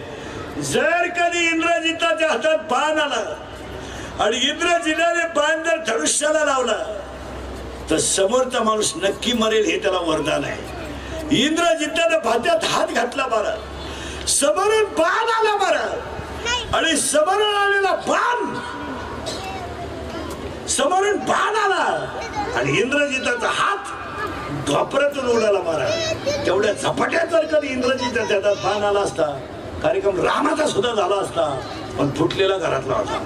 जर कधी इंद्रजिताच्या हातात बाण आला आणि इंद्रजिताने बाण जर धनुष्याला लावला तर समोरचा माणूस नक्की मरेल हे त्याला वरदान आहे. इंद्रजिताने भात्यात हात घातला मारा, समोरून बाण आला मारा, आणि समोरून आलेला बाण समोरून बाण आला आणि इंद्रजिताचा हात धोपरातून उडाला मारा. तेवढ्या झपाट्यात जर कधी इंद्रजिताच्या हातात बाण आला असता कार्यक्रम रामाचा सुद्धा झाला असता. पण फुटलेला घरातला होता.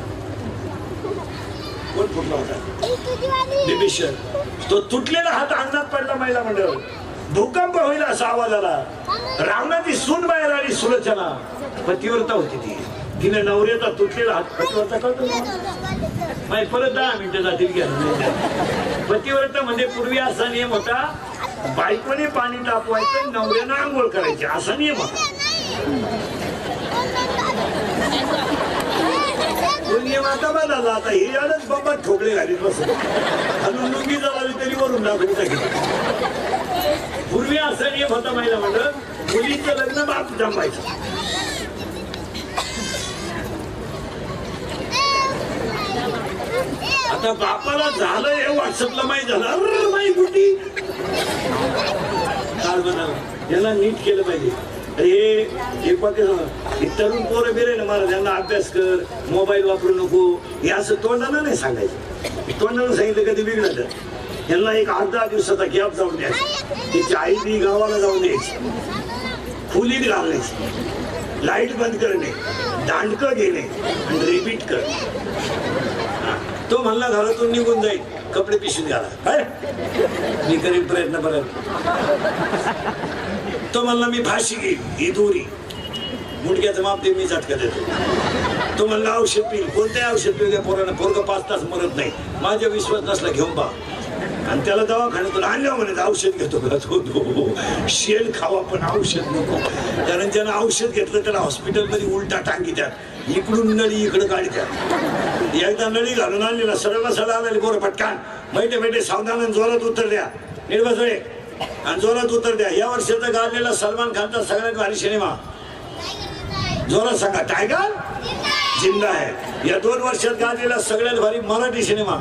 कोण फुटला होता? बिभीषण. तो तुटलेला हात अंगणात पडला. महिला मंडळ भूकंप होईल असा आवाज आला. रावणाची सून बाहेर आली. सुलोचना पतिव्रता होती ती. तिने नवऱ्याचा तुटलेला हात पतिव्रता करतो माहिती. परत 10 मिनिटं जातील घ्या. पतिव्रता म्हणजे पूर्वी असा नियम होता, बायकोने पाणी तापवायचं, नवऱ्यानं आंघोळ करायची असा नियम होता. नियम आता बदलला. आता हे यालाच बाबा ठोकळे घालीत बसत. अजून लुंगी जळाली तरी वरून दाखवून टाकली. पूर्वी असा नियम होता महिला म्हणलं, मुलीचं लग्न बाप जमायचं. आता आता बापाला झालं हे व्हॉट्सअपला माहिती झालं, अरे माई कुठे काल म्हणाल यांना नीट केलं पाहिजे. हे एक वाक्य सांगा, तरुण पोरं बिरे ना मला त्यांना अभ्यास कर, मोबाईल वापरू नको, हे असं तोंडानं नाही सांगायचं. तोंडानं सांगितलं कधी बिघडलं. यांना एक 8-10 दिवसाचा गॅप जाऊन द्यायचा. तिची आई बी गावाला जाऊन द्यायची, खोलीत घालायची, लाईट बंद करणे, दांडकं घेणे आणि रिपीट कर. तो म्हणला घरातून निघून जाईल, कपडे पिशवीत घाला, काय मी करीन प्रयत्न परत. तो म्हणला मी फाशी घेईल, ही दोरी मुडक्याचं माप दे, मी झटका देतो. तो म्हणला औषध पिईल, कोणत्याही औषध पिऊ द्या पोरांना, पोरगं 5 तास मरत नाही. माझ्या विश्वास नसला घेऊन पहा. आणि त्याला दवाखान्यातून आणलं म्हणे औषध घेतो का, तो शेण खावा पण औषध नको. कारण ज्यानं औषध घेतलं त्याला हॉस्पिटलमध्ये उलटा टांगी द्या, इकडून नळी इकडं काढत्या. एकदा नळी घालून आणलेला सरळ सरळ आलेली पोरं पटकान बैठे बैठे सावधान जोरात उतर द्या, निर्बसळे आणि जोरात उतर द्या. या वर्षाचा गाजलेला सलमान खानचा सगळ्यात भारी सिनेमा जोरात सांगा, टायगर जिंदा आहे. या 2 वर्षात गाजलेला सगळ्यात भारी मराठी सिनेमा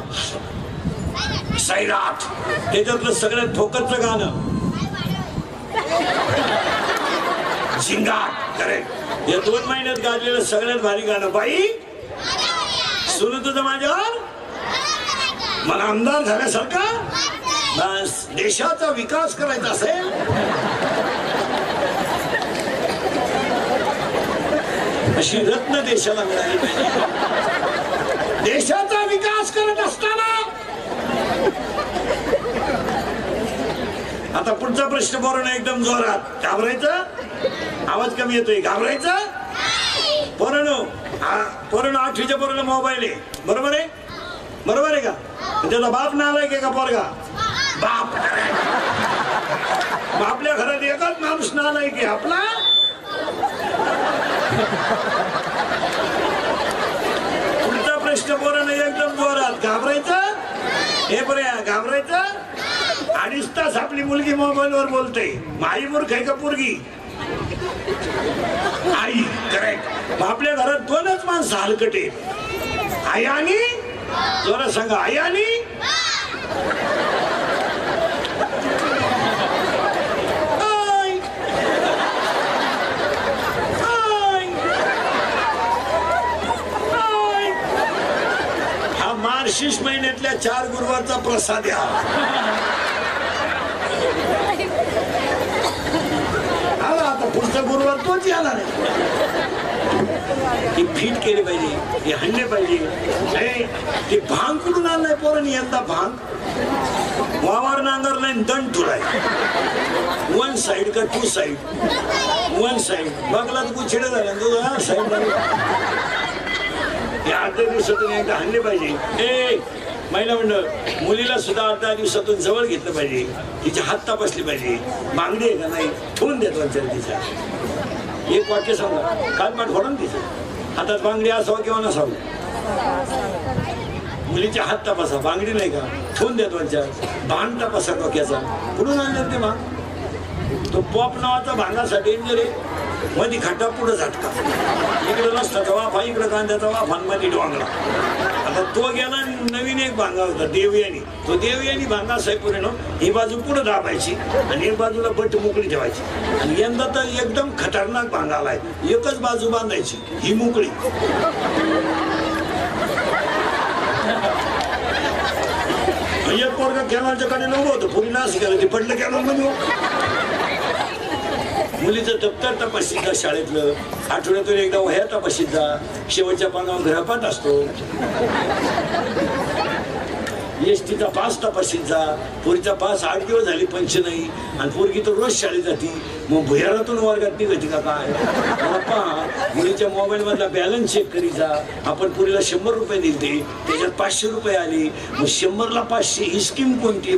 सैराट. त्याच्यातलं सगळ्यात फोकसचं गाणं झिंगाट. करेक्ट. या 2 महिन्यात गाजलेलं सगळ्यात भारी गाणं बाई सुरू तुझं माझ्यावर, मला आमदार झाल्यासारखा. बस देशाचा विकास करायचा असेल अशी रत्न देशाला मिळाली पाहिजे. देशाचा विकास करत असताना आता पुढचा प्रश्न पोरांनो एकदम जोरात. घाबरायचं, आवाज कमी येतोय, घाबरायचं पोरांनो. पोरांनो 8वीच्या पोरांना मोबाईल आहे, बरोबर आहे, बरोबर आहे का? त्याचा बाप नालायक आहे का पोरगा? बाप. आपल्या घरात एकच माणूस नालायक आहे, आपला. पुढचा प्रश्न पोरांनो एकदम जोरात. घाबरायचं, हे बरं घाबरायचं. 2.5 तास आपली मुलगी मोबाईलवर बोलते. माई मूर्ख आहे का पोरगी? आई. करेक्ट. आपल्या घरात 2च माणसं हलकटे, आई आणि जोरात सांगा, आई आणि हा मार्गशीर्ष महिन्यातल्या 4 गुरुवारचा प्रसाद या. आता पुढचा गुरुवार तोच येणार आहे. ही फिट केली पाहिजे, हे हाणले पाहिजे. ते भांग कुठून आणलाय पोरांनी यंदा? भांग वावर नांगरलाय, दंड ठुलाय. 1 साइड का 2 साइड? 1 साइड. बघला तर कुठे झाला, 2 साइड झाली. हे 8 दिवसातून एकदा हाणले पाहिजे. महिला मंडळ, मुलीला सुद्धा 8-10 दिवसातून जवळ घेतलं पाहिजे. तिची हात तपासली पाहिजे, बांगडी आहे का नाही ठेवून देतो तिचा. एक वाक्य सांगा, कालमाट फोडून तिचं हातात बांगडी असावं किंवा नसावं. मुलीचे हात तपासा, बांगडी नाही का ठेवून देतो. भांग तपासा डोक्याचा, कुठून आणलं ते भांग? तो पॉप नावाचा भांगासाठी डेंजर आहे. मध्ये खड्डा पुढे झटका, इकडे रस्त्याचा वाफा, इकडे कांद्याचा वाफा, मध्ये डोंगरा. आता तो गेला, नवीन एक भांगा होता देवयानी. तो देवयानी भांगा साहेब ही बाजू पुढे दाबायची आणि एक बाजूला बट मोकळी ठेवायची. आणि यंदा तर एकदम खतरनाक भांगा आलाय, एकच बाजू बांधायची, ही मोकळी. एक पोरगा कॅनलच्या कडेला उभं होतं, पुरीला असं केलं, ते पडलं कॅनल मध्ये. मुलीचं दप्तर तपासीत जा, शाळेतलं आठवड्यातून एकदा वह्या तपासीत जा, शेवटच्या पानावर गृहपाठ असतो. एसटीचा पास तपासीत जा. पोरीचा पास 8 दिवस झाली पंच नाही, आणि पोरगी तर रोज शाळेत जाती. मग भुयारातून वर्गात निघती का काय? पहा, मुलीच्या मोबाईल मधला बॅलन्स चेक करी जा. आपण पुरीला 100 रुपये दिलते, त्याच्यात 500 रुपये आले. मग 100ला 500 ही स्कीम कोणती?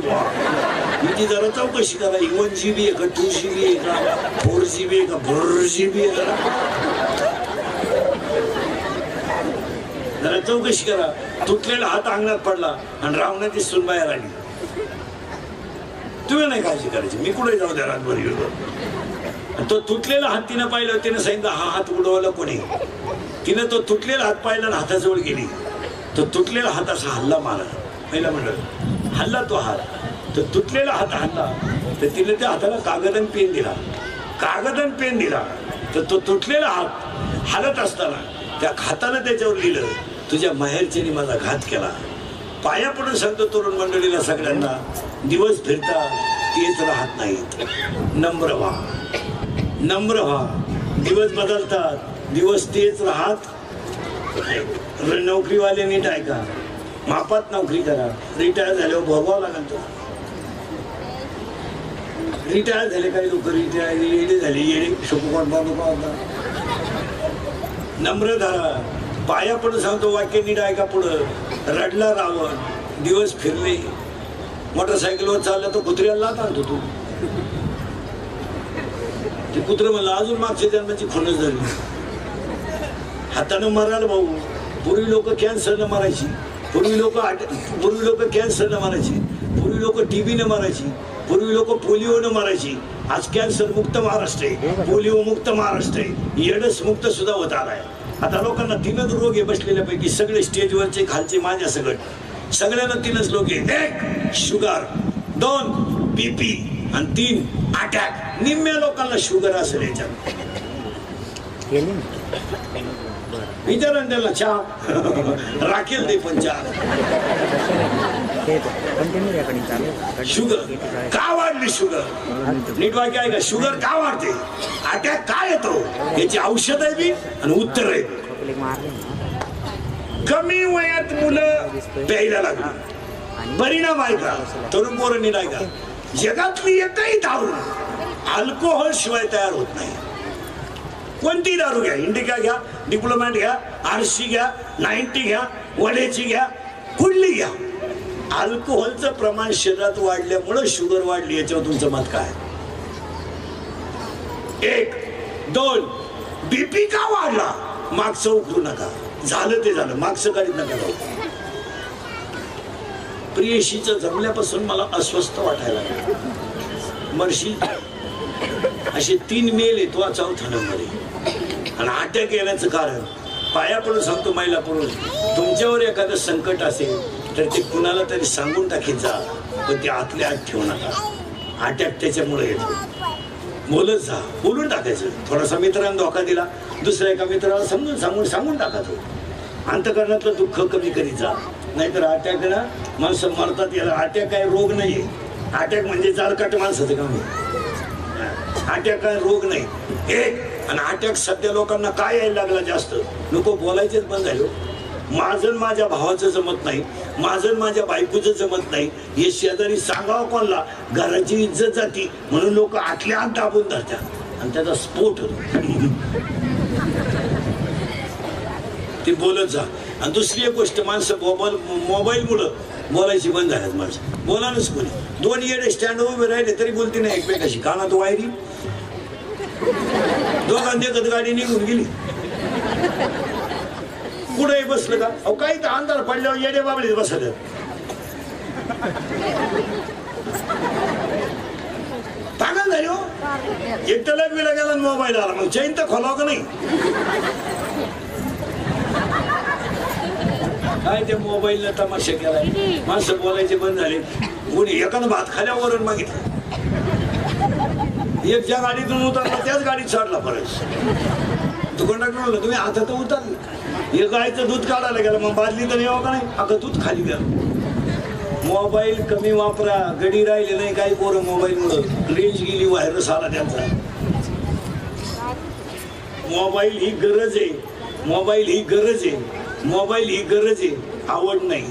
मी ती जरा चौकशी करा. 1 GB आहे का, 2 GB आहे का, 4 GB आहे का, 4 GB आहे जरा चौकशी करा. तुटलेला हात अंगणात पडला आणि रावणाची सून बाहेर आली. तुम्ही नाही काळजी करायची, मी कुठे जाऊ द्या रातभर गेलो. तो तुटलेला हात तिनं पाहिलं, तिनं सांगितलं हा हात उडवला कोणी. तिनं तो तुटलेला हात पाहिला आणि हाताजवळ गेली. तो तुटलेला हात असा हल्ला मारा. पहिला म्हणलं हल्ला तो हात, तर तुटलेला हात हल्ला, तर तिने त्या हाताला कागद आणि पेन दिला. कागद आणि पेन दिला तर तो तुटलेला हात हालत असताना त्या हातानं त्याच्यावर लिहिलं, तुझ्या माहेरच्याने माझा घात केला. पाया पडून सांगतो तरुण मंडळीला सगळ्यांना, दिवस फिरतात तेच राहत नाहीत. नम्र व्हा, नम्र व्हा. दिवस बदलतात, दिवस तेच राहत. नोकरीवाले नीट ऐका, मापात नोकरी करा. रिटायर झाल्यावर भोगावं लागेल. तो रिटायर झाले, काही लोक रिटायर येडे झाले, येडे शोकू कोणता होता. नम्र धरा, पाया पडून सांगतो, वाक्य नीट ऐका. पुढं रडला रावण, दिवस फिरले. मोटरसायकलवर चालला तो कुत्र्याला लाथ आणतो. तू ते कुत्र म्हणलं अजून मागच्या जन्माची खुणच झाली. हातानं मारायला भाऊ. पूर्वी लोक कॅन्सरनं मारायची, पूर्वी लोक कॅन्सरनं मारायची, पूर्वी लोक टीबीनं मारायची, पूर्वी लोक पोलिओनं मारायची. आज कॅन्सर मुक्त महाराष्ट्र आहे, पोलिओ मुक्त महाराष्ट्र आहे, एड्स मुक्त सुद्धा होत आलाय. आता लोकांना 3च रोग आहे बसलेल्यापैकी. सगळे स्टेजवरचे खालचे माझ्या सगळ्यांना 3च लोक आहे. 1 शुगर, 2 बीपी आणि 3 अटॅक. निम्म्या लोकांना शुगर असेल याच्यात. विचारण त्याला चहा राखेल ते पण चहा. शुगर का वाढली? शुगर नीट वाक्य आहे का? शुगर का वाढते? अटॅक का येतो? याची औषध आहे बी आणि उत्तर आहे. कमी वयात मुलं प्यायला लागली. परिणाम आहे का? तरुण पोरं नीट आहे का? जगातली एकही दारू अल्कोहोल शिवाय तयार होत नाही. कोणती दारू घ्या, इंडिका घ्या, डिप्लोमॅट घ्या, आरसी घ्या, 90 घ्या, वडेची घ्या, कुठली घ्या, अल्कोहोलचं प्रमाण शरीरात वाढल्यामुळे शुगर वाढली. याच्यावर तुमचं मत काय? 1 2 बीपी का वाढला? मागचं उकरू नका, झालं ते झालं, मागचं काढीत नका जाऊ. प्रियशीचं जमल्यापासून मला अस्वस्थ वाटायला लागलं. मर्शी असे 3 मेल येतो, 4था नंबर आहे. आणि अटॅक येण्याचं कारण पाया पडून सांगतो, महिला पुरुष, तुमच्यावर एखादं संकट असेल तर ते कुणाला तरी सांगून टाकीत जा, पण ते आतल्या आत ठेवू नका. अटॅक त्याच्यामुळे येतो. बोलत जा, बोलून टाकायचं. थोडासा मित्रांना धोका दिला, दुसऱ्या एका मित्राला सांगून टाकायचं. अंतकरणातलं दुःख कमी करीत जा. नाहीतर अटॅक ना माणसं मरतात. याला अटॅक काय रोग नाहीये. अटॅक म्हणजे जालकाट माणसाचं काम आहे. अटॅक काय रोग नाही. आणि अटॅक सध्या लोकांना काय यायला लागला जास्त, लोक बोलायचेच बंद झाले. माझं माझ्या भावाचं जमत नाही, माझं माझ्या बायकोचं जमत नाही, हे शेजारी सांगावं कोणला, घराची इज्जत जाती म्हणून लोक आतल्या आत दाबून धरतात आणि त्याचा स्फोट होतो. ते बोलत जा. आणि दुसरी एक गोष्ट, माणसं मोबाईलमुळं बोलायची बंद झाल्यात. माणसं बोलानच कोणी. 2 येडे स्टँड उभे राहिले तरी बोलती नाही एकमेकाशी. कानात वायरी, दोघांदेखत गाडी निघून गेली. कुठे बसलं का? अहो काही तर अंधार पडल्यावर येडे बाबडीत बसले. पागल झाली हो. एक तर लग्न गेला मोबाईल आला, मग चैन तर खोलाव का नाही? काय ते मोबाईलला तमाशा केलाय. माणसं बोलायचे बंद झाले. कोणी एकानं भात खाल्यावरून मागितलं. एक ज्या गाडीतून उतरला त्याच गाडीत चढला परत. तू कंडक्टर म्हणलं तुम्ही आता तर उतरलं. एक गायचं दूध काढायला गेलं, मग बादली तर यावं का नाही? अगं दूध खाली गेलं. मोबाईल कमी वापरा. गडी राहिले नाही काही पोरं मोबाईलमुळं. रेंज गेली, व्हायरस आला त्यांचा. मोबाईल ही गरज आहे, मोबाईल ही गरज आहे, मोबाईल ही गरज आहे. आवड नाही.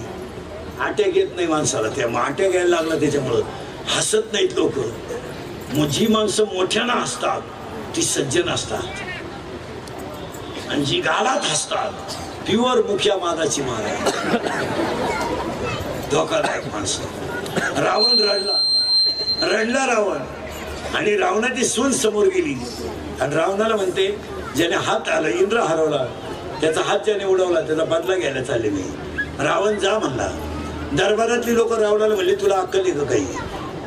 अटॅक येत नाही माणसाला. त्या अटॅक यायला लागला त्याच्यामुळं. हसत नाहीत लोक. जी माणसं मोठ्यानं हसतात ती सज्जन असतात, आणि जी गालात हसतात प्युअर मुख्या मादाची मार आहे. धोकादायक माणसं. रावण रडला रावण, आणि रावणाची सून समोर गेली. आणि रावणाला म्हणते, ज्याने हात आला, इंद्र हरवला, त्याचा हात ज्याने उडवला त्याचा बदला घ्यायला चालले मी. रावण जा म्हणला. दरबारातली लोक रावणाला म्हणले, तुला अक्कल आहे का काही?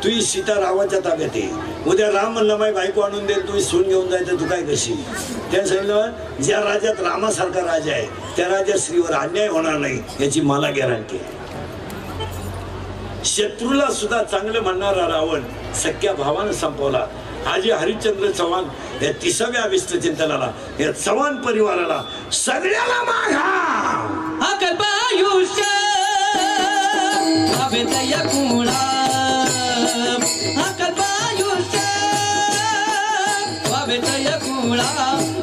तुझी सीता रावाच्या ताब्यात आहे. उद्या राम म्हणलं माझी बायको आणून देईल, तुम्ही सून घेऊन जायचं, तू काय करशील? त्याने सांगितलं, ज्या राज्यात रामासारखा राजा आहे त्या राजश्रीवर अन्याय होणार नाही याची मला गॅरंटी आहे. शत्रूला सुद्धा चांगलं म्हणणारा रावण सख्या भावानं संपवला. आजी हरिश्चंद्र चव्हाण या 30व्या विष्णुचिंतनाला या चव्हाण परिवाराला सगळ्याला मागा हा कल्पायुष्य अवेदय कुणा हा कल्पायुष्य अवेदय कुणा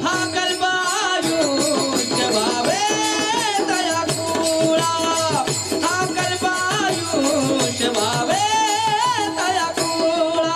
हा कल्पायुष्य अवेदय कुणा हा कल्पायुष्य अवेदय कुणा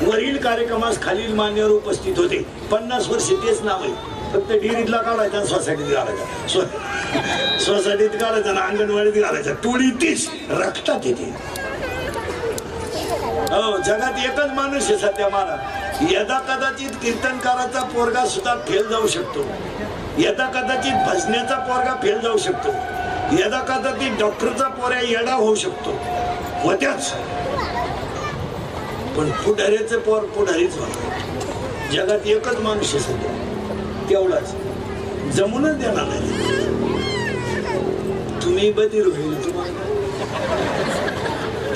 वरील कार्यक्रमास खालील मान्यवर उपस्थित होते. 50 वर्ष तेच नाव आहे. फक्त डेअरीतला काढायचा, सोसायटीत घालायचा, सोसायटीत घालायचा ना अंगणवाडीत घालायचा. टोळी तीच रक्तात येते. हो, जगात एकच माणूस आहे सध्या मला. यदा कदाचित कीर्तनकाराचा पोरगा सुद्धा फेल जाऊ शकतो. यदा कदाचित भजण्याचा पोरगा फेल जाऊ शकतो. यदा कदाचित डॉक्टरचा पोऱ्या येडा होऊ शकतो. होत्याच, पण पुढाऱ्याचं पोर पुढारीच होणार. जगात एकच माणूस आहे सध्या, तेवढाच. जमूनच देणार नाही. तुम्ही बधीर होईल.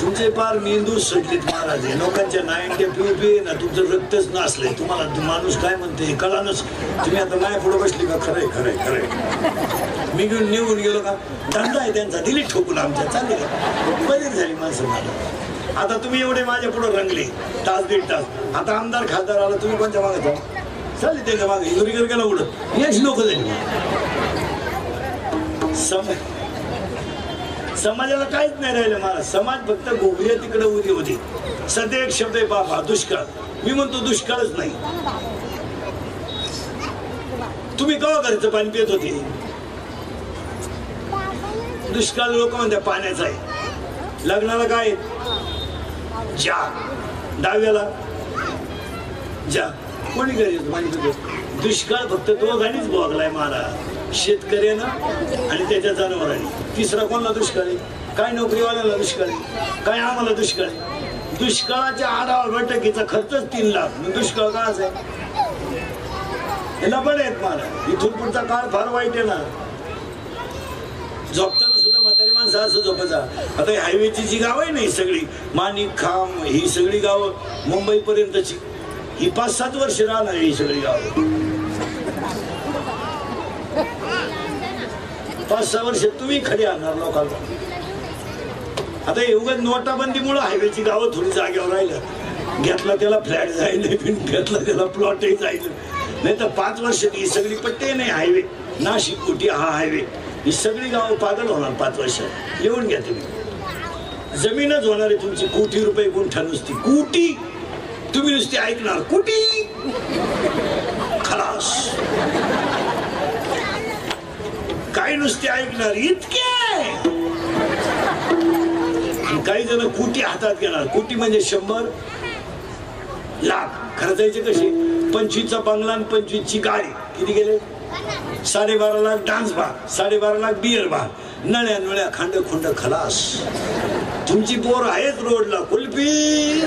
तुमचे पार मेंदू सडलीत महाराज. लोकांच्या 90 पिऊ ना, तुमचं रक्तच नसलंय. तुम्हाला माणूस काय म्हणते कळानच. तुम्ही आता माया पुढे बसली का? खरंय खरंय खरंय. मी घेऊन निघून गेलो का? धंदा आहे त्यांचा, दिली ठोकून आमच्या. चालले बधीर झाली माणसं मला. आता तुम्ही एवढे माझ्या पुढे रंगले, तास 1.5 तास. आता आमदार खासदार आला, तुम्ही कोणत्या मागे जाऊ? चालले त्याच्या मागे इकडे गेला उडत. याच लोक झाली. समाजाला काहीच नाही राहिलं मला. समाज फक्त गोगऱ्या तिकडे उदी होती. सध्या एक शब्द आहे बाबा, दुष्काळ. मी म्हणतो दुष्काळच नाही. तुम्ही केव्हा घरचं पाणी पित होते? दुष्काळ लोक म्हणतात पाण्याचं आहे. लग्नाला काय जा, डाव्याला जा, कोणी घरी पाणी पितो? दुष्काळ फक्त दोघांनीच भोगलाय महाराज, शेतकऱ्यानं आणि त्याच्या जनावरांनी. तिसरा कोणाला दुष्काळ आहे? काय नोकरीवाल्याला दुष्काळ आहे? काय आम्हाला दुष्काळ आहे? दुष्काळाच्या आढावा बैठकीचा खर्चच 3 लाख. मग दुष्काळ का आहे? याला पण आहेत महाराज. इथून पुढचा काळ फार वाईट आहे ना. झोपताना सुद्धा म्हातारी माणसं असं झोपायचा. आता हायवेची जी गाव आहे ना, ही सगळी माणिक खाम, ही सगळी गावं मुंबई पर्यंतची, ही 5-7 वर्ष राहणार ही सगळी गावं. 5-6 वर्ष तुम्ही खरी आणणार लोकांना. आता एवढं नोटाबंदीमुळे हायवेची गावं थोडी जागेवर राहिलं. घेतला त्याला फ्लॅट जाईल, घेतला त्याला प्लॉटही जाईल. नाही तर 5 वर्ष ही सगळी पट्टी नाही. हायवे नाशिक कुटी हा हायवे, ही सगळी गावं पागल होणार 5 वर्ष. येऊन घ्या तुम्ही. जमीनच होणार आहे तुमची. कोटी रुपये गुंठा नुसती, कोटी. तुम्ही नुसती ऐकणार कोटी, खलास. काही नुसते ऐकणार इतके. काही जण कोटी हातात घेणार. कोटी म्हणजे 100 लाख. खर्चायचे कसे? 25चा बंगला आणि 25ची गाडी. किती गेले? 12.5 lakh dance bar, 12.5 lakh beer bar, नळ्या नळ्या खांड खुंड खलास. तुमची पोर आहेच रोडला कुल्फी.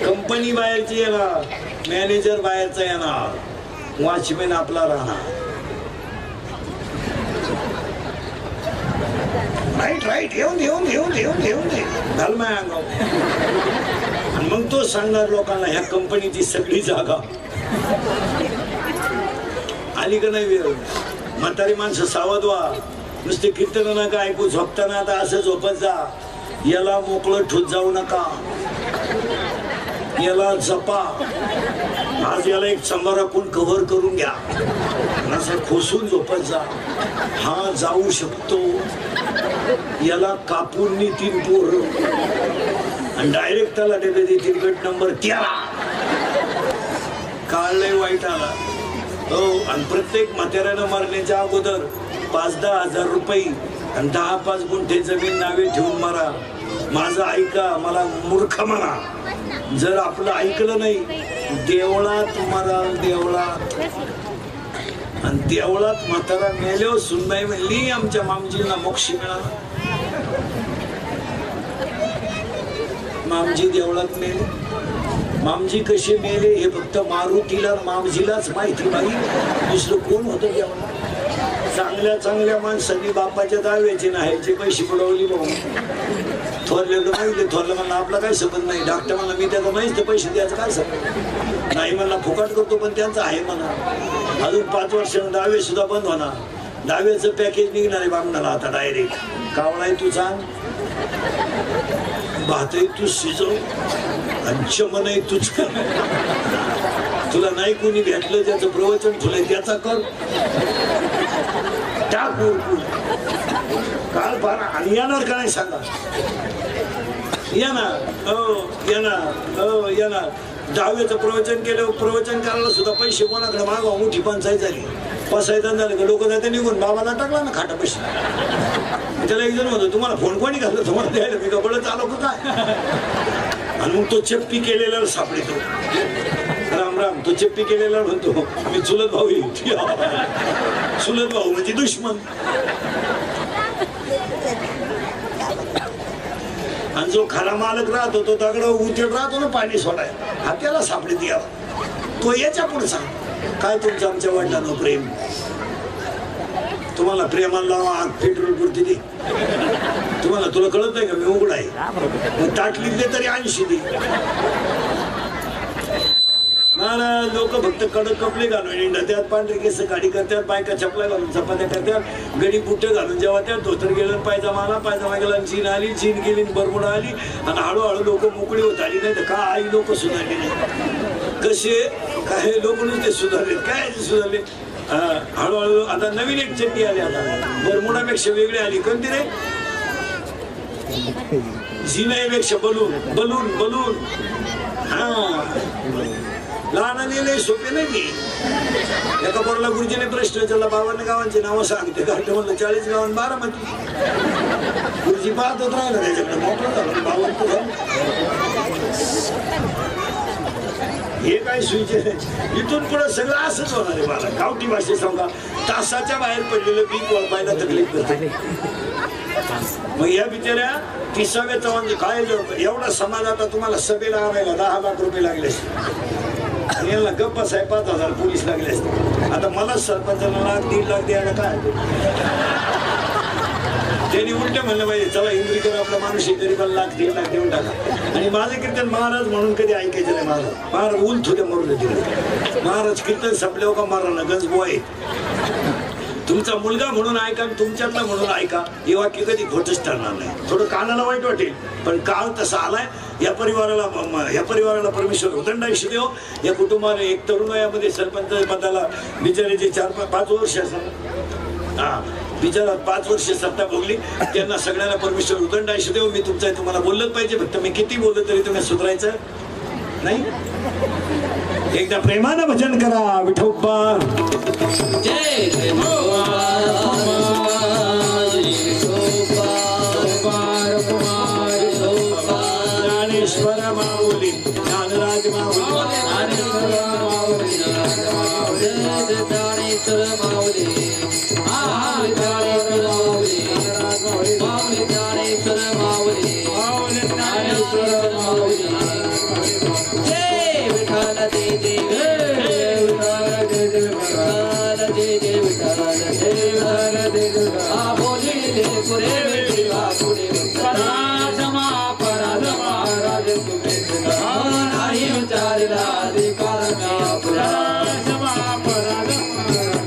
कंपनी बाहेरची येणार, मॅनेजर बाहेरचा येणार, वॉचमॅन आपला राहणार. राईट राईट, येऊन येऊन येऊन येऊन येऊन घाल माय अंगाव. आणि मग तो सांगणार लोकांना ह्या कंपनीची सगळी जागा आली का नाही वेळ. म्हातारी माणसं सावध व्हा. नुसते कीर्तन नका ऐकू. झोपताना आता असं झोपत जा. याला मोकळं ठोत जाऊ नका, याला जपा. आज याला एक संभार आपण कव्हर करून घ्या, असं खोसून झोपत जा. हा जाऊ शकतो. याला कापून नेतील पोर आणि डायरेक्ट त्याला डबे देतील गट नंबर 13. काळ लय वाईट आला हो. आणि प्रत्येक म्हाताऱ्यानं मरण्याच्या अगोदर 5-10 हजार रुपये आणि 10-5 गुंठे जमीन नावे ठेवून मारा. माझं ऐका, मला मूर्ख म्हणा. जर आपलं ऐकलं नाही, देवळात मराल, देवळात. आणि देवळात म्हातारा मेल्यावर सुनबाई म्हणली आमच्या मामजीला मोक्ष मिळाला. मामजी देवळात मेले. मामजी कसे मेले हे फक्त मारुतीला मामजीलाच माहिती. बाई दुसरं कोण होतं देवळात? चांगल्या चांगल्या माणसांनी बापाच्या दाव्याचे नाहीचे पैसे बुडवली. थोरल्याला माहिती. थोरलं म्हणलं आपला काय संबंध नाही. डॉक्टर म्हणला मी त्याचा नाहीच, ते पैसे द्यायचं काय संबंध नाही. म्हणला फुकट करतो पण त्यांचं आहे म्हणा. अजून 5 वर्षांनी दावे सुद्धा बंद होणार. दाव्याचं पॅकेज निघणार आहे बामणाला आता डायरेक्ट. कावळाय तू सांग, भातही तू शिजव आणि चमनही तूच कर. तुला नाही कोणी भेटलं त्याचं प्रवचन तुला त्याचा कर. टाक उरकून. काल फार आणि येणार का नाही सांगा. येणार हो, येणार हो, येणार. दहावीचं प्रवचन केलं. प्रवचन करायला सुद्धा पैसे कोणाकडे मागवा. मोठी पंचायत झाली. पसायचं झालं का लोक जाते निघून. बाबाला टाकला ना खाटा पैसे. त्याला एक जण म्हणतो तुम्हाला फोन कोणी घातलं तुम्हाला द्यायला. मी का बळच आलो का काय. आणि मग तो चप्पी केलेला सापडतो. राम राम. तो चप्पी केलेला म्हणतो मी चुलत भाऊ आहे. चुलत भाऊ म्हणजे दुश्मन. आणि जो खरा मालक राहतो तो दगड उचल राहतो ना पाणी सोडाय, हा त्याला सापडी द्यावा. तो याच्या पुढे सांग काय तुमचं आमच्या वडिलांना प्रेम. तुम्हाला प्रेमाला आग पेट्रोल पुरती दे. तुम्हाला तुला कळत नाही का मी उघड आहे. मग ताटली दे तरी 80 दे. मला लोक फक्त कडक कपडे घालून इंडत्यात, पांढरे केस गाडी करतात, बायका चपला घालून चपात्या करतात, गडी बुट्टे घालून जेव्हा त्या धोतर गेलं पायजामा आला, पायजामा गेला चीन आली, चीन गेली बरमुडा आली आणि हळूहळू लोक मोकळी होत आली. नाही तर काय लोक सुधारले नाही. कसे काय लोक नुसते सुधारले. काय सुधारले हळूहळू. आता नवीन एक चट्टी आली. आता बरमुडापेक्षा वेगळी आली. कोणती रे? जिनाईपेक्षा बलून. Balloon balloon. हा लहानाने लय सोपे नाही की. एका पोराला गुरुजीने प्रश्न विचारला 52 गावांची नावं सांगते घाट म्हणलं 40 गावांत बारामती. गुरुजी पाहतच राहिला त्याच्याकडे मोकळं झालं 52 झालं. हे काय सुविचे इथून पुढे सगळं असंच होणार आहे. मला गावठी भाषेत सांगा तासाच्या बाहेर पडलेलं पीक वळपायला तकलीफ करते. मग या बिचाऱ्या 30व्या म्हणजे काय एवढा समाज आता तुम्हाला सभेला आणायला 10 लाख रुपये लागले असते. यांना गप्पा साहेब 5,000 पोलीस लागले असते. आता मला सरपंचाला लाख 1.5 लाख द्यायला काय त्यांनी उलटे म्हणलं पाहिजे चला इंद्रीकर आपला माणूस गरीबाला लाख 1.5 लाख देऊन टाका. आणि माझं कीर्तन महाराज म्हणून कधी ऐकायचं नाही. महाराज उल थोड्या मरून दिलं. महाराज कीर्तन संपल्यावर का मारा गंजबो आहे. तुमचा मुलगा म्हणून ऐका तुमच्यातला म्हणून ऐका हे वाक्य कधी खोटच ठरणार नाही. थोडं कानाला वाईट वाटेल पण काळ तसा आलाय. या परिवाराला परमेश्वर उदंड आयुष्य देव. या कुटुंबाने एक तरुण वयामध्ये सरपंच पदाला बिचाराचे 4-5 वर्ष असतात. हा बिचारा 5 वर्ष सत्ता भोगली. त्यांना सगळ्यांना परमेश्वर उदंड आयुष्य देव. मी तुमचा तुम्हाला बोललंच पाहिजे. फक्त मी किती बोललो तरी तुम्ही सुधारायचं नाही. एकदा प्रेमानं भजन करा विठोबा. जय ज्ञानेश्वर माऊली ज्ञानराज माऊली ज्ञानेश्वर माऊली ज्ञानेश्वर माऊली ज्ञानेश्वर माऊली जय विठ्ठल जय जय विठ्ठल जय जय विठ्ठल बोली दे पुरे देवा पुरे पराजमा पराजमा राज तुम्ही नाही विचारला अधिकार मी पराजमा पराजमा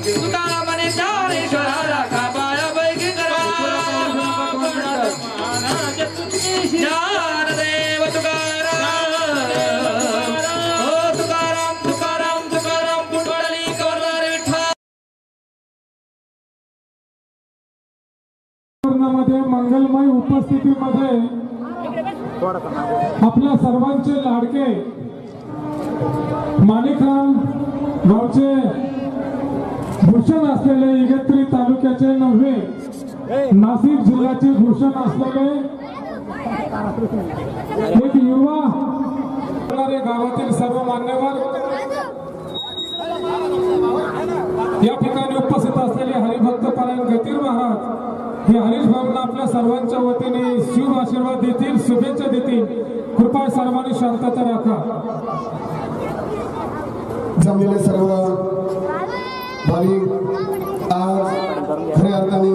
तुकाराम ने ज्ञानेश्वरा राखा पाया पैकी करा ज्ञानदेव तुकाराम ओ तुकाराम तुकाराम तुकाराम पुंडली कवरदार विठ्ठल. मध्ये मंगलमय उपस्थितीमध्ये आपल्या सर्वांचे लाडके माणिकराम गावचे भूषण असलेले इगतपुरी तालुक्याचे नव्हे नाशिक जिल्ह्याचे भूषण असलेले एक युवा गावातील सर्व मान्यवर या ठिकाणी उपस्थित असलेले हरिभक्त परायण गतीर महाराज हे हरीश भाऊंना आपल्या सर्वांच्या वतीने शिव आशीर्वाद देतील शुभेच्छा देतील. कृपया सर्वांनी शांतता राखा. जमलेले सर्व भाविक आज खऱ्या अर्थाने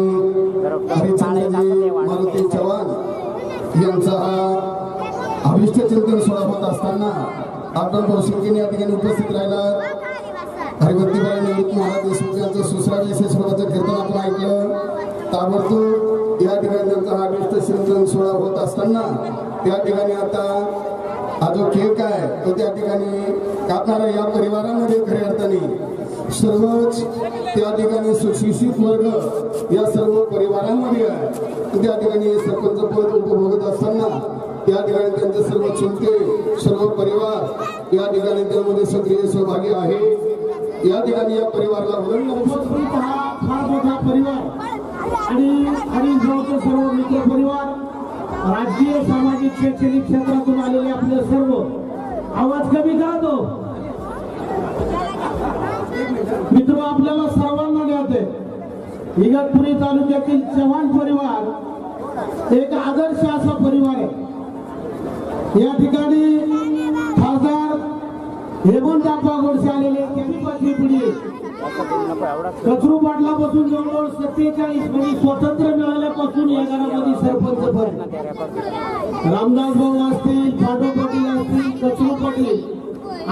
हरिचंद्रजी मारुती चव्हाण यांचा हा अभिष्ट चिंतन सोहळा होत असताना आपण वर्षिकीने या ठिकाणी उपस्थित राहिला. हरिभक्तीपरायण निवृत्त महाराज देशमुख यांचं सुसराज स्वराचं कीर्तन आपण ऐकलं. ताबडतोब या ठिकाणी त्यांचा हा अभिष्ट चिंतन सोहळा होत असताना त्या ठिकाणी आता हा जो केक आहे तो त्या ठिकाणी कापणारा या परिवारामध्ये खऱ्या अर्थाने सर्वच त्या ठिकाणी सुशिक्षित वर्ग या सर्व परिवारांमध्ये आहे. त्या ठिकाणी सरपंच पद उपभोगत असताना त्या ठिकाणी त्यांचे सर्व चुलते सर्व परिवार या ठिकाणी त्यामध्ये सक्रिय सहभागी आहे. या ठिकाणी या परिवाराला उपस्थित हा फार मोठा परिवार आणि हरिभाऊचे सर्व मित्र परिवार राजकीय सामाजिक शैक्षणिक क्षेत्रातून आलेले आपले सर्व आवाज कमी करा तो मित्र आपल्याला सर्वांना द्यायचे. इगतपुरी तालुक्यातील चव्हाण परिवार एक आदर्श असा परिवार आहे. या ठिकाणी खासदार हेमंत आप्पा गोडसे आलेले त्यांनी 5वी पिढी कचरू पाटलापासून जवळजवळ 47 म्हणजे स्वातंत्र्य मिळाल्यापासून या गावामध्ये सरपंच पद. रामदास भाऊ असतील फाटो पाटील असतील कचरू पाटील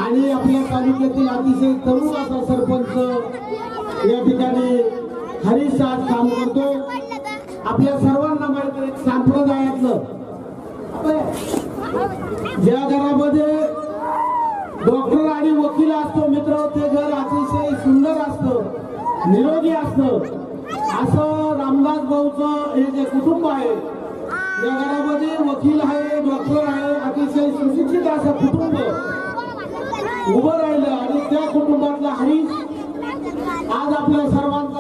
आणि आपल्या तालुक्यातील अतिशय तरुण असा सरपंच या ठिकाणी हरीश आज काम करतो. आपल्या सर्वांना माहिती आहे संप्रदायातलं ज्या घरामध्ये डॉक्टर आणि वकील असतो मित्र ते घर अतिशय सुंदर असतं निरोगी असतं. असं रामदास भाऊचं हे जे कुटुंब आहे या घरामध्ये वकील आहे डॉक्टर आहे अतिशय सुशिक्षित असं कुटुंब उभं राहिलं आणि त्या कुटुंबातला हरीश आज आपल्या सर्वांचा